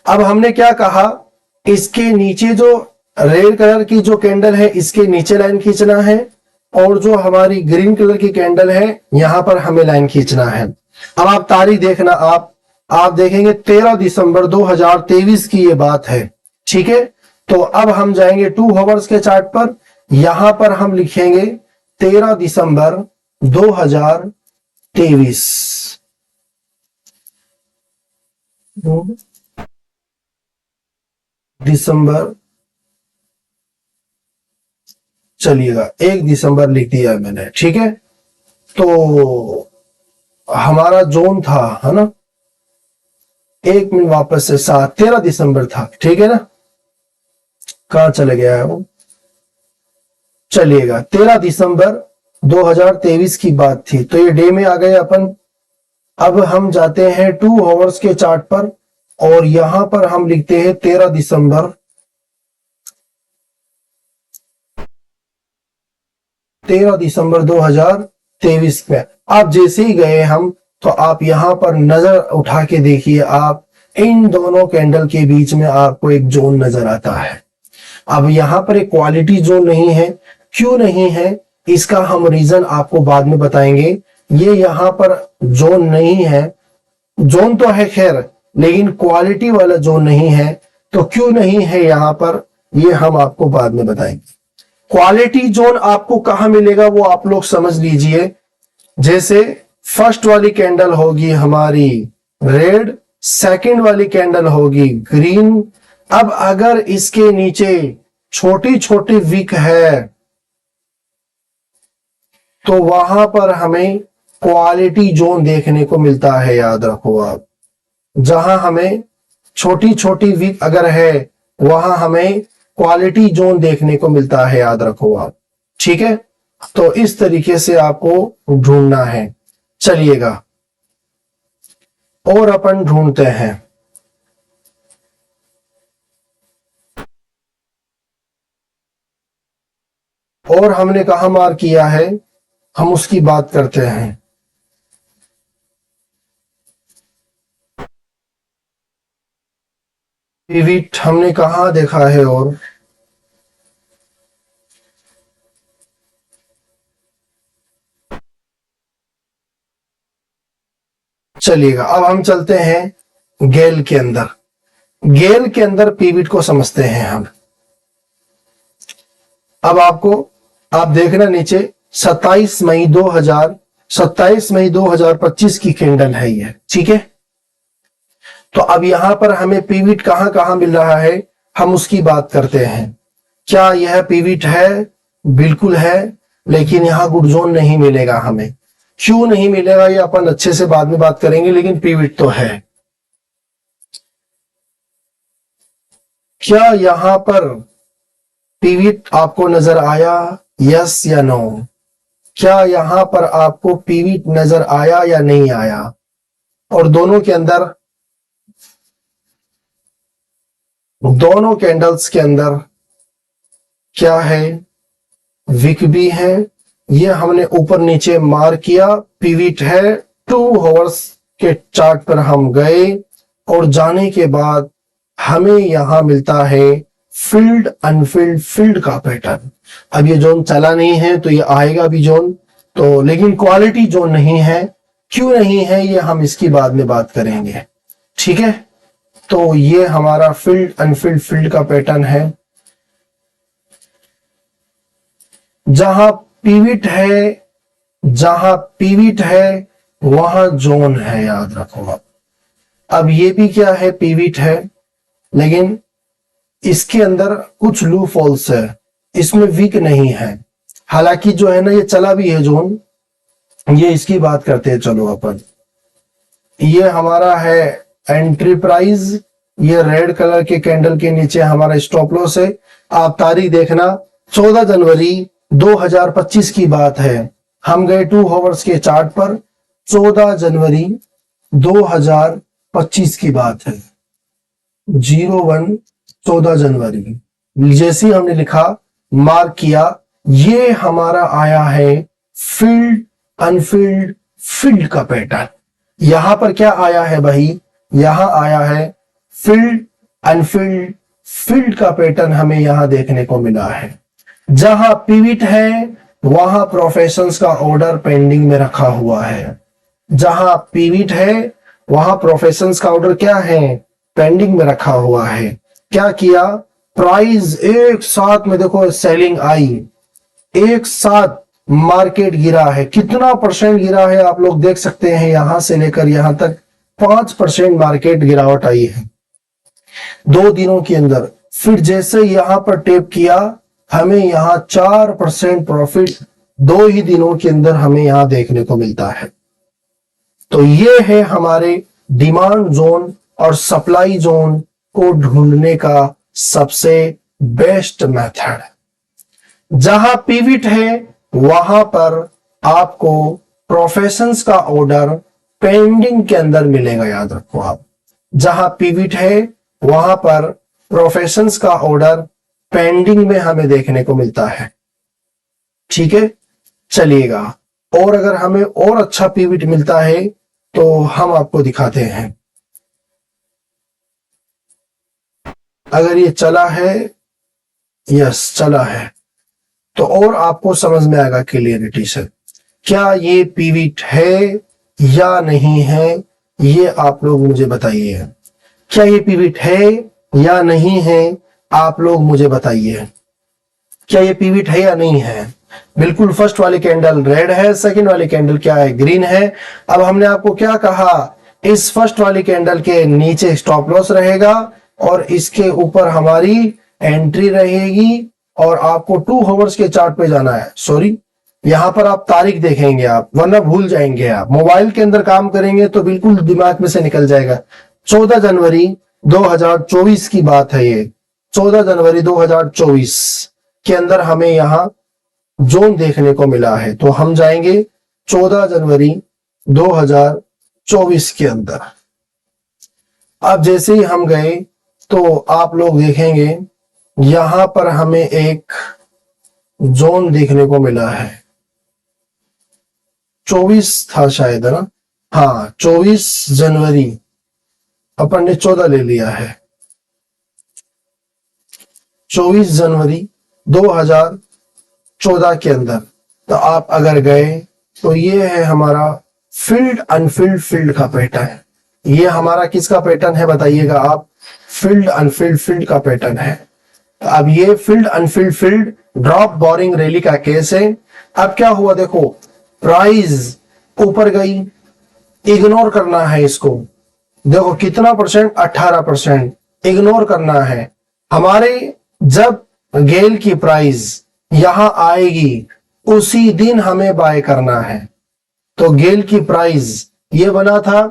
अब हमने क्या कहा, इसके नीचे जो रेड कलर की जो कैंडल है इसके नीचे लाइन खींचना है, और जो हमारी ग्रीन कलर की कैंडल है यहां पर हमें लाइन खींचना है। अब आप तारीख देखना, आप देखेंगे 13 दिसंबर 2023 की ये बात है। ठीक है, तो अब हम जाएंगे 2 आवर्स के चार्ट पर, यहां पर हम लिखेंगे 13 दिसंबर 2023। दिसंबर, चलिएगा 1 दिसंबर लिख दिया मैंने। ठीक है, तो हमारा जोन था, है ना, 1 मिनट वापस से 13 दिसंबर था। ठीक है ना, कहां चले गया है वो, चलिएगा 13 दिसंबर 2023 की बात थी, तो ये डे में आ गए अपन। अब हम जाते हैं 2 आवर्स के चार्ट पर, और यहां पर हम लिखते हैं 13 दिसंबर 2023 में। आप जैसे ही गए हम, तो आप यहां पर नजर उठा के देखिए, आप इन दोनों कैंडल के बीच में आपको एक जोन नजर आता है। अब यहां पर एक क्वालिटी जोन नहीं है, क्यों नहीं है इसका हम रीजन आपको बाद में बताएंगे। ये यहां पर जोन नहीं है, जोन तो है खैर, लेकिन क्वालिटी वाला जोन नहीं है। तो क्यों नहीं है यहां पर, ये हम आपको बाद में बताएंगे। क्वालिटी जोन आपको कहां मिलेगा वो आप लोग समझ लीजिए। जैसे फर्स्ट वाली कैंडल होगी हमारी रेड, सेकंड वाली कैंडल होगी ग्रीन। अब अगर इसके नीचे छोटी छोटी विक है, तो वहां पर हमें क्वालिटी जोन देखने को मिलता है। याद रखो आप, जहां हमें छोटी छोटी विक अगर है, वहां हमें क्वालिटी जोन देखने को मिलता है। याद रखो आप, ठीक है। तो इस तरीके से आपको ढूंढना है। चलिएगा और अपन ढूंढते हैं। और हमने कहा मार्क किया है, हम उसकी बात करते हैं। पिविट हमने कहा देखा है, और चलिएगा अब हम चलते हैं गेल के अंदर। गेल के अंदर पिविट को समझते हैं हम। अब आपको, आप देखना नीचे 27 मई 2025 की कैंडल है ये, ठीक है। तो अब यहां पर हमें पिविट कहां कहां मिल रहा है, हम उसकी बात करते हैं। क्या यह पिविट है? बिल्कुल है, लेकिन यहां गुड जोन नहीं मिलेगा हमें। क्यों नहीं मिलेगा ये अपन अच्छे से बाद में बात करेंगे, लेकिन पिविट तो है। क्या यहां पर पिविट आपको नजर आया? यस या नो? क्या यहां पर आपको पिविट नजर आया या नहीं आया? और दोनों के अंदर, दोनों कैंडल्स के अंदर क्या है? विक भी है। ये हमने ऊपर नीचे मार्क किया, पिविट है। 2 आवर्स के चार्ट पर हम गए, और जाने के बाद हमें यहां मिलता है फिल्ड अनफिल्ड फिल्ड का पैटर्न। अब ये जोन चला नहीं है तो ये आएगा भी जोन, तो लेकिन क्वालिटी जोन नहीं है। क्यों नहीं है ये हम इसकी बाद में बात करेंगे, ठीक है। तो ये हमारा फील्ड अनफील्ड फील्ड का पैटर्न है। जहां पीविट है, जहां पीविट है वहां जोन है, याद रखो आप। अब ये भी क्या है, पीविट है, लेकिन इसके अंदर कुछ लूप होल्स है, इसमें वीक नहीं है। हालांकि जो है ना ये चला भी है जोन, ये इसकी बात करते हैं चलो अपन। ये हमारा है एंट्री प्राइस, ये रेड कलर के कैंडल के नीचे हमारा स्टॉप लॉस है। आप तारीख देखना 14 जनवरी 2025 की बात है। हम गए 2 आवर्स के चार्ट पर, 14 जनवरी 2025 की बात है, 01 14 जनवरी। जैसे ही हमने लिखा, मार्क किया, ये हमारा आया है फील्ड अनफील्ड फील्ड का पैटर्न। यहां पर क्या आया है भाई, यहां आया है फील्ड अनफील्ड फील्ड का पैटर्न हमें यहां देखने को मिला है। जहां पिविट है वहां प्रोफेशंस का ऑर्डर पेंडिंग में रखा हुआ है। जहां पिविट है वहां प्रोफेशंस का ऑर्डर क्या है, पेंडिंग में रखा हुआ है। क्या किया, प्राइस एक साथ में देखो सेलिंग आई, एक साथ मार्केट गिरा है। कितना परसेंट गिरा है आप लोग देख सकते हैं, यहां से लेकर यहां तक 5% मार्केट गिरावट आई है 2 दिनों के अंदर। फिर जैसे यहां पर टेप किया, हमें यहां 4% प्रॉफिट 2 ही दिनों के अंदर हमें यहां देखने को मिलता है। तो ये है हमारे डिमांड जोन और सप्लाई जोन को ढूंढने का सबसे बेस्ट मेथड। जहां पिविट है वहां पर आपको प्रोफेशंस का ऑर्डर पेंडिंग के अंदर मिलेगा, याद रखो आप। जहां पिविट है वहां पर प्रोफेशंस का ऑर्डर पेंडिंग में हमें देखने को मिलता है। ठीक है, चलिएगा। और अगर हमें और अच्छा पिविट मिलता है तो हम आपको दिखाते हैं। अगर ये चला है, यस चला है, तो और आपको समझ में आएगा क्लियरिटी से क्या ये पिविट है या नहीं है। ये आप लोग मुझे बताइए, क्या ये पिविट है या नहीं है, आप लोग मुझे बताइए। क्या ये पिविट है या नहीं है। बिल्कुल, फर्स्ट वाली कैंडल रेड है, सेकंड वाली कैंडल क्या है, ग्रीन है। अब हमने आपको क्या कहा, इस फर्स्ट वाली कैंडल के नीचे स्टॉप लॉस रहेगा और इसके ऊपर हमारी एंट्री रहेगी। और आपको 2 आवर्स के चार्ट पे जाना है। सॉरी, यहां पर आप तारीख देखेंगे आप, वरना भूल जाएंगे आप। मोबाइल के अंदर काम करेंगे तो बिल्कुल दिमाग में से निकल जाएगा। 14 जनवरी 2024 की बात है ये। 14 जनवरी 2024 के अंदर हमें यहां जोन देखने को मिला है, तो हम जाएंगे 14 जनवरी 2024 के अंदर। अब जैसे ही हम गए तो आप लोग देखेंगे यहां पर हमें एक जोन देखने को मिला है। 24 था शायद, है ना, हाँ 24 जनवरी, अपन ने 14 ले लिया है। 24 जनवरी 2014 के अंदर तो आप अगर गए तो ये है हमारा फील्ड अनफील्ड फील्ड का पैटर्न। ये हमारा किसका पैटर्न है बताइएगा आप, फील्ड अनफील्ड फील्ड का पैटर्न है। अब ये field unfilled field drop boring rally का केस है। अब क्या हुआ देखो, प्राइस ऊपर गई, इग्नोर करना है इसको। देखो कितना परसेंट, 18%। इग्नोर करना है हमारे। जब गेल की प्राइस यहां आएगी उसी दिन हमें बाय करना है। तो गेल की प्राइस ये बना था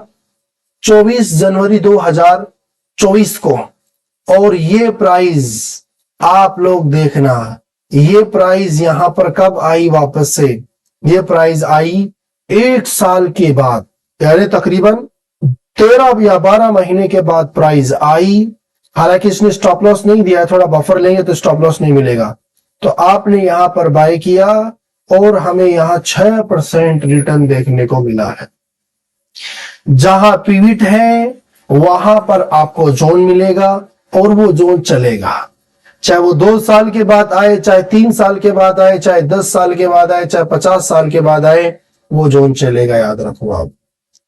24 जनवरी 2024 को, और ये प्राइस आप लोग देखना, ये प्राइस यहां पर कब आई वापस से, ये प्राइस आई 1 साल के बाद, यानी तकरीबन 13 या 12 महीने के बाद प्राइस आई। हालांकि इसने स्टॉप लॉस नहीं दिया है, थोड़ा बफर लेंगे तो स्टॉप लॉस नहीं मिलेगा। तो आपने यहां पर बाय किया और हमें यहां 6% रिटर्न देखने को मिला है। जहां पिविट है वहां पर आपको जोन मिलेगा और वो जोन चलेगा, चाहे वो 2 साल के बाद आए, चाहे 3 साल के बाद आए, चाहे 10 साल के बाद आए, चाहे 50 साल के बाद आए, वो जोन चलेगा, याद रखो आप।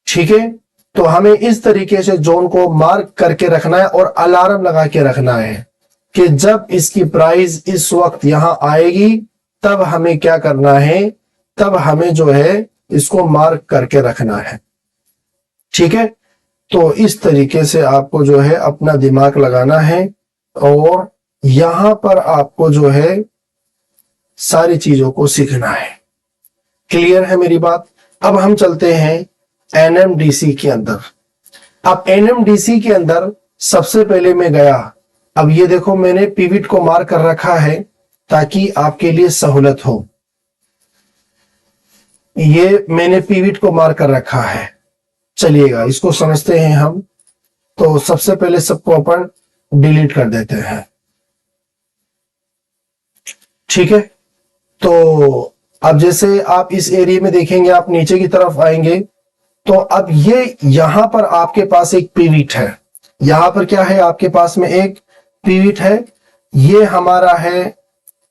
ठीक है, तो हमें इस तरीके से जोन को मार्क करके रखना है और अलार्म लगा के रखना है कि जब इसकी प्राइस इस वक्त यहां आएगी तब हमें क्या करना है, तब हमें जो है इसको मार्क करके रखना है। ठीक है, तो इस तरीके से आपको जो है अपना दिमाग लगाना है और यहां पर आपको जो है सारी चीजों को सीखना है। क्लियर है मेरी बात? अब हम चलते हैं एनएमडीसी के अंदर। अब एनएमडीसी के अंदर सबसे पहले मैं गया, अब ये देखो मैंने पिविट को मार्क कर रखा है ताकि आपके लिए सहूलत हो। ये मैंने पिविट को मार्क कर रखा है, चलिएगा इसको समझते हैं हम। तो सबसे पहले सबको अपन डिलीट कर देते हैं। ठीक है, तो अब जैसे आप इस एरिया में देखेंगे, आप नीचे की तरफ आएंगे तो अब ये यहां पर आपके पास एक पिविट है। यहां पर क्या है, आपके पास में एक पिविट है। ये हमारा है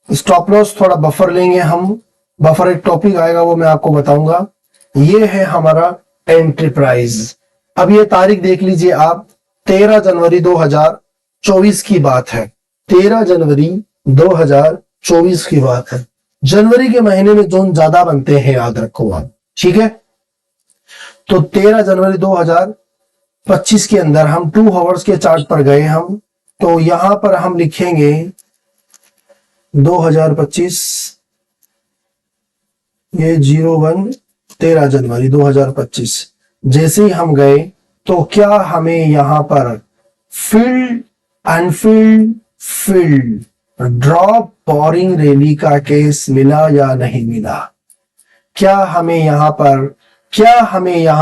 स्टॉप लॉस। थोड़ा बफर लेंगे हम, बफर एक टॉपिक आएगा वो मैं आपको बताऊंगा। ये है हमारा एंट्री प्राइस। अब ये तारीख देख लीजिए आप, 13 जनवरी 2024 की बात है। 13 जनवरी 2024 की बात है। जनवरी के महीने में जोन ज्यादा बनते हैं, याद रखो आप। ठीक है, तो 13 जनवरी 2025 के अंदर हम 2 आवर्स के चार्ट पर गए हम, तो यहां पर हम लिखेंगे 2025, ये 01 13 जनवरी 2025। जैसे ही हम गए तो क्या हमें यहां पर field unfilled field drop boring rally का केस मिला या नहीं मिला? क्या हमें यहां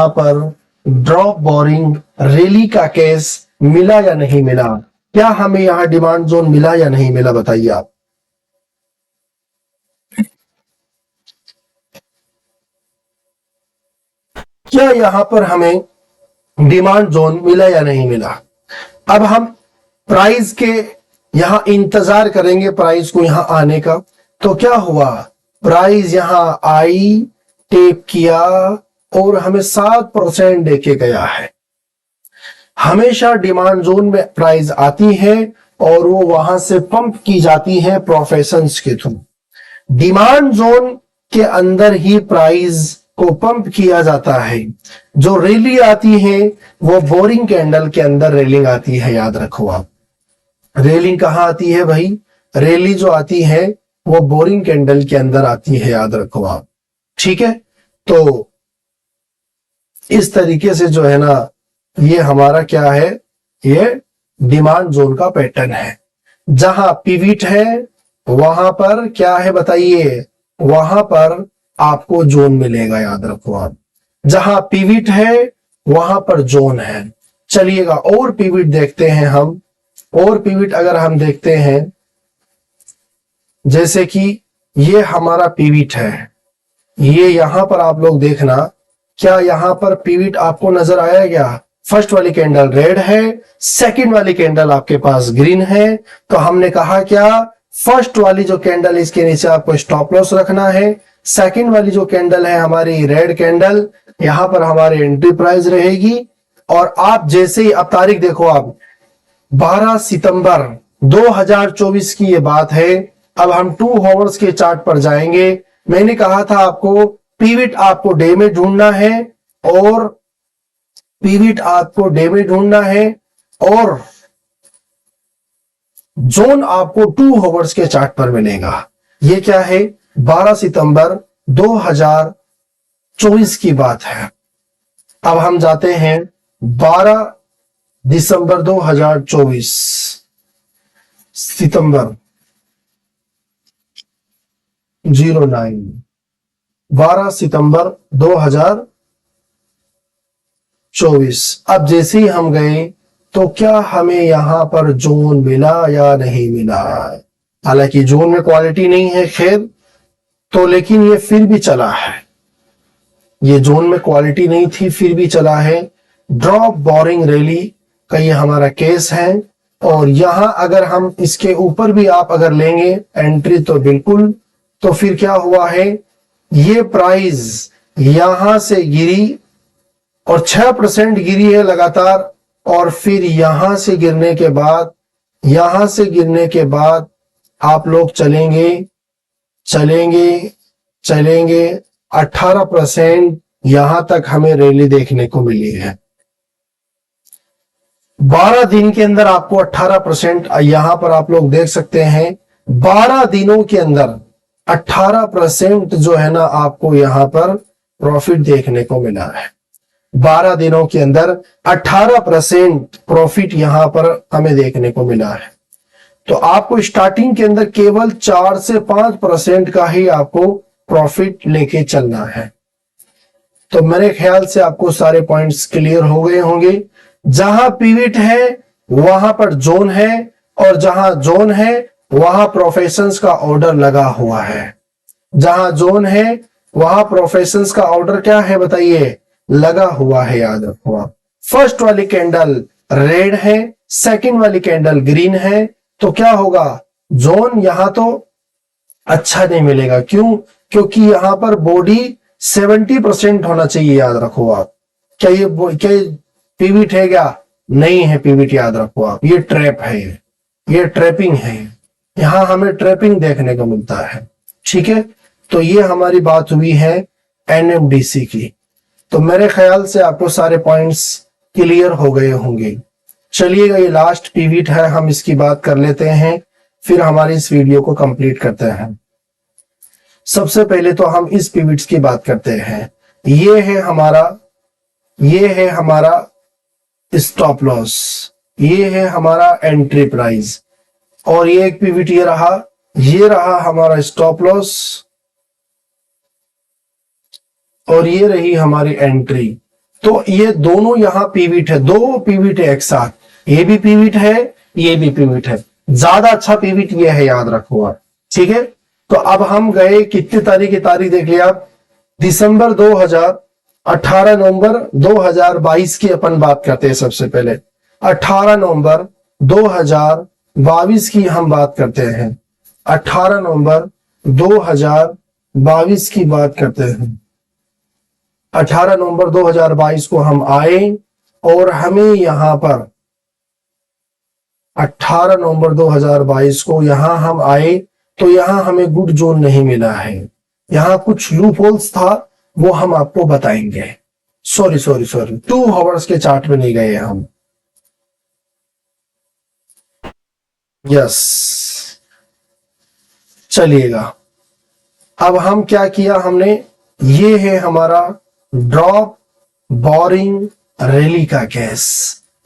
पर ड्रॉप बोरिंग रैली का केस मिला या नहीं मिला? क्या हमें यहां डिमांड जोन मिला या नहीं मिला, बताइए आप। क्या यहां पर हमें डिमांड जोन मिला या नहीं मिला? अब हम प्राइस के यहां इंतजार करेंगे, प्राइस को यहां आने का। तो क्या हुआ, प्राइस यहां आई, टेप किया और हमें 7% देके गया है। हमेशा डिमांड जोन में प्राइस आती है और वो वहां से पंप की जाती है प्रोफेशंस के थ्रू। डिमांड जोन के अंदर ही प्राइस को पंप किया जाता है। जो रैली आती है वो बोरिंग कैंडल के अंदर रेलिंग आती है, याद रखो आप। रेलिंग कहां आती है भाई? रैली जो आती है वो बोरिंग कैंडल के अंदर आती है, याद रखो आप। ठीक है, तो इस तरीके से जो है ना, ये हमारा क्या है, ये डिमांड जोन का पैटर्न है। जहां पिविट है वहां पर क्या है बताइए, वहां पर आपको जोन मिलेगा, याद रखो आप। जहां पिविट है वहां पर जोन है। चलिएगा और पिविट देखते हैं हम। और पिविट अगर हम देखते हैं, जैसे कि ये हमारा पिविट है, ये यहां पर आप लोग देखना, क्या यहां पर पिविट आपको नजर आया क्या? फर्स्ट वाली कैंडल रेड है, सेकंड वाली कैंडल आपके पास ग्रीन है। तो हमने कहा क्या, फर्स्ट वाली जो कैंडल इसके नीचे आपको स्टॉप लॉस रखना है। सेकंड वाली जो कैंडल है हमारी रेड कैंडल, यहां पर हमारी एंट्री प्राइस रहेगी। और आप जैसे ही, अब तारीख देखो आप, 12 सितंबर 2024 की ये बात है। अब हम 2 आवर्स के चार्ट पर जाएंगे। मैंने कहा था आपको पिविट आपको डे में ढूंढना है, और पिविट आपको डे में ढूंढना है, और जोन आपको 2 आवर्स के चार्ट पर मिलेगा। ये क्या है, 12 सितंबर 2024 की बात है। अब हम जाते हैं 12 दिसंबर 2024, सितंबर 09, 12 सितंबर 2024। अब जैसे ही हम गए तो क्या हमें यहां पर जोन मिला या नहीं मिला? हालांकि जोन में क्वालिटी नहीं है खैर, तो लेकिन ये फिर भी चला है। ये जोन में क्वालिटी नहीं थी, फिर भी चला है। ड्रॉप बोरिंग रैली का ये हमारा केस है। और यहां अगर हम इसके ऊपर भी आप अगर लेंगे एंट्री, तो बिल्कुल, तो फिर क्या हुआ है, ये प्राइस यहां से गिरी और 6% गिरी है लगातार, और फिर यहां से गिरने के बाद आप लोग चलेंगे 18% यहां तक हमें रैली देखने को मिली है। 12 दिन के अंदर आपको 18% यहां पर आप लोग देख सकते हैं। 12 दिनों के अंदर 18% जो है ना आपको यहां पर प्रॉफिट देखने को मिला है। 12 दिनों के अंदर 18% प्रॉफिट यहां पर हमें देखने को मिला है। तो आपको स्टार्टिंग के अंदर केवल 4 से 5% का ही आपको प्रॉफिट लेके चलना है। तो मेरे ख्याल से आपको सारे पॉइंट्स क्लियर हो गए होंगे। जहां पिविट है वहां पर जोन है, और जहां जोन है वहां प्रोफेशंस का ऑर्डर लगा हुआ है। जहां जोन है वहां प्रोफेशंस का ऑर्डर क्या है बताइए, लगा हुआ है, याद रखो आप। फर्स्ट वाली कैंडल रेड है, सेकंड वाली कैंडल ग्रीन है, तो क्या होगा, जोन यहां तो अच्छा नहीं मिलेगा। क्यों? क्योंकि यहां पर बॉडी 70% होना चाहिए, याद रखो आप। क्या पिविट है क्या? नहीं है पिविट, याद रखो आप। ये ट्रैप है, ये ट्रैपिंग है। यहां हमें ट्रैपिंग देखने को मिलता है। ठीक है, तो ये हमारी बात हुई है एनएमडीसी की। तो मेरे ख्याल से आपको सारे पॉइंट्स क्लियर हो गए होंगे। चलिएगा, ये लास्ट पिविट है, हम इसकी बात कर लेते हैं, फिर हमारी इस वीडियो को कंप्लीट करते हैं। सबसे पहले तो हम इस पिविट्स की बात करते हैं। ये है हमारा स्टॉप लॉस, ये है हमारा एंट्री प्राइस, और ये एक पिविट ये रहा हमारा स्टॉप लॉस, और ये रही हमारी एंट्री। तो ये दोनों यहां पिविट है, दो पिविट है एक साथ। ये भी पिविट है, ये भी पिविट है। ज्यादा अच्छा पिविट ये है, याद रखो आप। ठीक है, तो अब हम गए कितनी तारीख की तारीख देख लिया आप, दिसंबर 18 नवंबर 2022 की अपन बात करते हैं। सबसे पहले 18 नवंबर 2022 की हम बात करते हैं। 18 नवंबर 2022 की बात करते हैं। 18 नवंबर 2022 को हम आए, और हमें यहां पर 18 नवंबर 2022 को यहां हम आए, तो यहां हमें गुड जोन नहीं मिला है। यहां कुछ लूप होल्स था, वो हम आपको बताएंगे। सॉरी 2 आवर्स के चार्ट में नहीं गए हम। यस, चलिएगा, अब हम क्या किया हमने, ये है हमारा ड्रॉप बोरिंग रैली का केस।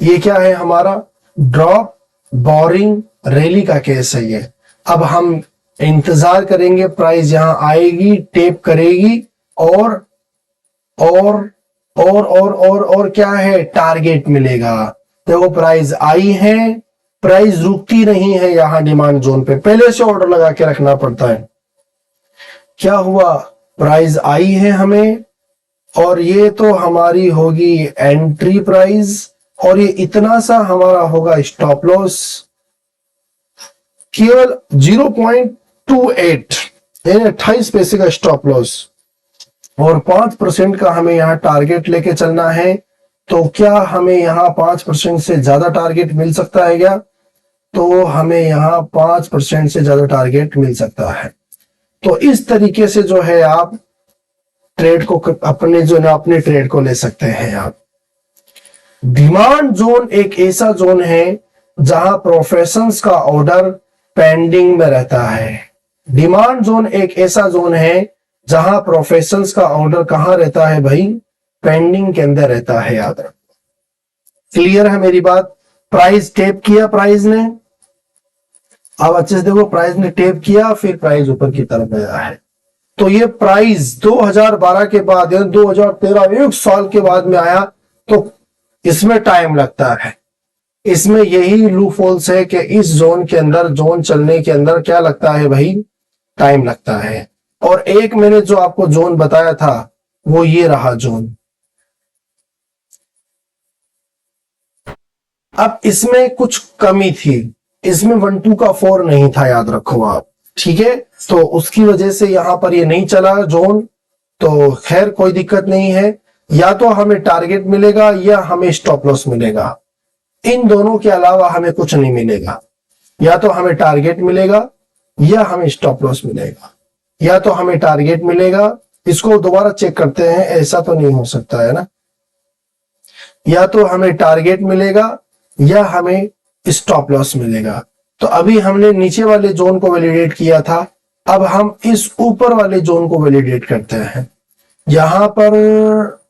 ये क्या है हमारा, ड्रॉप बोरिंग रैली का केस है ये। अब हम इंतजार करेंगे, प्राइस यहां आएगी, टेप करेगी, और क्या है, टारगेट मिलेगा। देखो प्राइस आई है, प्राइस रुकती नहीं है यहां डिमांड जोन पे, पहले से ऑर्डर लगा के रखना पड़ता है। क्या हुआ, प्राइस आई है हमें, और ये तो हमारी होगी एंट्री प्राइस, और ये इतना सा हमारा होगा स्टॉप लॉस, केवल 0.28 यानी 28 पैसे का स्टॉप लॉस, और 5% का हमें यहां टारगेट लेके चलना है। तो क्या हमें यहां 5% से ज्यादा टारगेट मिल सकता है क्या? तो हमें यहां 5% से ज्यादा टारगेट मिल सकता है। तो इस तरीके से जो है आप ट्रेड को अपने ट्रेड को ले सकते हैं आप। डिमांड जोन एक ऐसा जोन है जहां प्रोफेशंस का ऑर्डर पेंडिंग में रहता है। डिमांड जोन एक ऐसा जोन है जहां प्रोफेशंस का ऑर्डर कहां रहता है भाई, पेंडिंग के अंदर रहता है, याद रखो। क्लियर है मेरी बात? प्राइस टेप किया, प्राइस ने, अब अच्छे से देखो, प्राइस ने टेप किया, फिर प्राइस ऊपर की तरफ गया है। तो ये प्राइस 2012 के बाद या 2013 एक साल के बाद में आया, तो इसमें टाइम लगता है। इसमें यही लूप होल्स है कि इस जोन के अंदर, जोन चलने के अंदर क्या लगता है भाई, टाइम लगता है। और एक मैंने जो आपको जोन बताया था वो ये रहा जोन। अब इसमें कुछ कमी थी, इसमें 1 2 का 4 नहीं था, याद रखो आप। ठीक है, तो उसकी वजह से यहां पर ये नहीं चला जोन, तो खैर कोई दिक्कत नहीं है। या तो हमें टारगेट मिलेगा या हमें स्टॉप लॉस मिलेगा। इन दोनों के अलावा हमें कुछ नहीं मिलेगा। या तो हमें टारगेट मिलेगा या हमें स्टॉप लॉस मिलेगा, या तो हमें टारगेट मिलेगा, इसको दोबारा चेक करते हैं, ऐसा तो नहीं हो सकता है ना, या तो हमें टारगेट मिलेगा या हमें स्टॉप लॉस मिलेगा। तो अभी हमने नीचे वाले जोन को वैलिडेट किया था, अब हम इस ऊपर वाले जोन को वैलिडेट करते हैं। यहां पर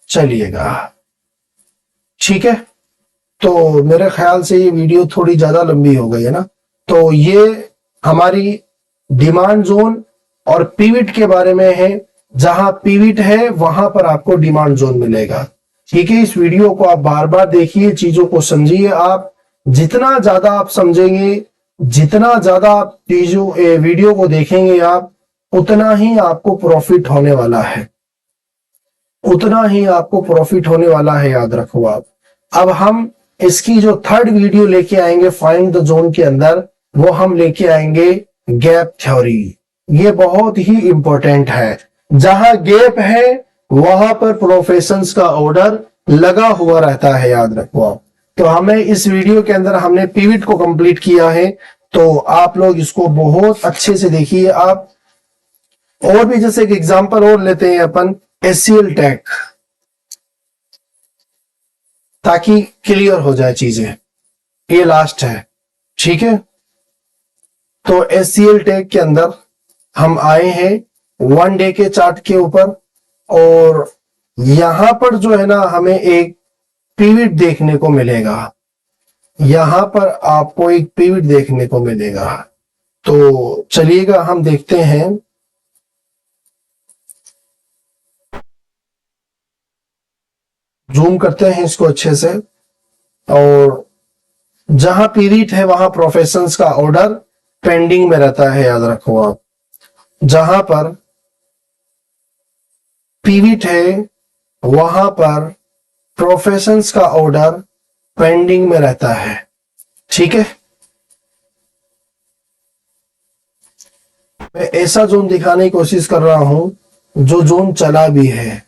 चलिएगा, ठीक है। तो मेरे ख्याल से ये वीडियो थोड़ी ज्यादा लंबी हो गई है ना। तो ये हमारी डिमांड जोन और पीविट के बारे में है। जहां पीविट है वहां पर आपको डिमांड जोन मिलेगा, ठीक है। इस वीडियो को आप बार बार देखिए, चीजों को समझिए। आप जितना ज्यादा आप समझेंगे, जितना ज्यादा आप चीजों वीडियो को देखेंगे आप, उतना ही आपको प्रॉफिट होने वाला है, उतना ही आपको प्रॉफिट होने वाला है, याद रखो आप। अब हम इसकी जो थर्ड वीडियो लेके आएंगे फाइंड द जोन के अंदर, वो हम लेके आएंगे गैप थ्योरी। ये बहुत ही इंपॉर्टेंट है। जहां गैप है वहां पर प्रोफेशंस का ऑर्डर लगा हुआ रहता है, याद रखो आप। तो हमें इस वीडियो के अंदर हमने पीविट को कंप्लीट किया है, तो आप लोग इसको बहुत अच्छे से देखिए आप। और भी जैसे एक एग्जांपल और लेते हैं अपन, एचसीएल टेक, ताकि क्लियर हो जाए चीजें। ये लास्ट है, ठीक है। तो एचसीएल टेक के अंदर हम आए हैं 1 डे के चार्ट के ऊपर, और यहां पर जो है ना हमें एक पीविट देखने को मिलेगा। यहां पर आपको एक पीविट देखने को मिलेगा। तो चलिएगा हम देखते हैं। जूम करते हैं इसको अच्छे से, और जहां पीविट है वहां प्रोफेशंस का ऑर्डर पेंडिंग में रहता है, याद रखो आप। जहां पर पीविट है वहां पर प्रोफेशंस का ऑर्डर पेंडिंग में रहता है, ठीक है। मैं ऐसा जोन दिखाने की कोशिश कर रहा हूं जो जोन चला भी है,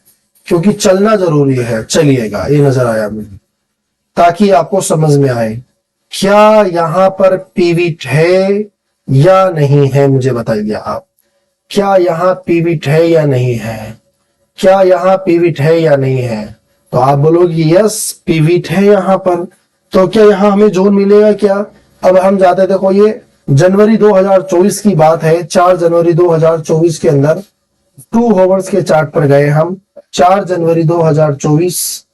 क्योंकि चलना जरूरी है। चलिएगा, ये नजर आया मुझे, ताकि आपको समझ में आए क्या यहां पर पीविट है या नहीं है। मुझे बताइए आप, क्या यहां पीविट है या नहीं है? क्या यहां पीविट है या नहीं है? तो आप बोलोगे यस पीविट है यहां पर। तो क्या यहां हमें जोन मिलेगा क्या? अब हम जाते, देखो ये जनवरी 2024 की बात है। 4 जनवरी 2024 के अंदर 2 आवर्स के चार्ट पर गए हम। 4 जनवरी 2024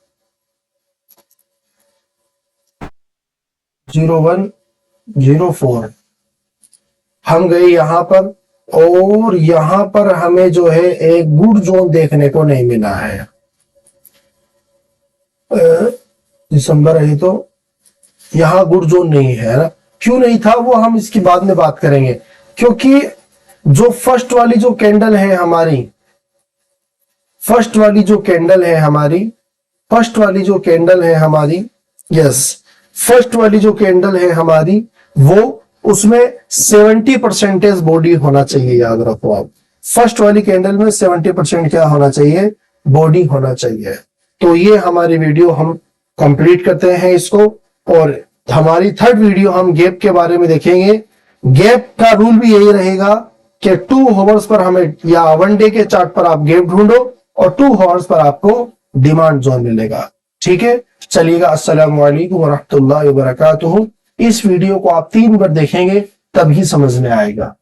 0104 हम गए यहां पर, और यहां पर हमें जो है एक गुड जोन देखने को नहीं मिला है। दिसंबर है तो यहां गुड जोन नहीं है ना। क्यों नहीं था वो हम इसकी बाद में बात करेंगे, क्योंकि जो फर्स्ट वाली जो कैंडल है हमारी, फर्स्ट वाली जो कैंडल है हमारी, फर्स्ट वाली जो कैंडल है हमारी, यस फर्स्ट वाली जो कैंडल है हमारी, वो उसमें 70% बॉडी होना चाहिए, याद रखो आप। फर्स्ट वाली कैंडल में 70% क्या होना चाहिए? बॉडी होना चाहिए। तो ये हमारी वीडियो हम कंप्लीट करते हैं इसको, और हमारी थर्ड वीडियो हम गैप के बारे में देखेंगे। गैप का रूल भी यही रहेगा कि 2 आवर्स पर हमें, या 1 डे के चार्ट पर आप गैप ढूंढो, और 2 आवर्स पर आपको डिमांड जोन मिलेगा, ठीक है। चलिएगा, अस्सलाम वालेकुम व रहमतुल्लाहि व बरकातुहू। इस वीडियो को आप 3 बार देखेंगे तभी समझ में आएगा।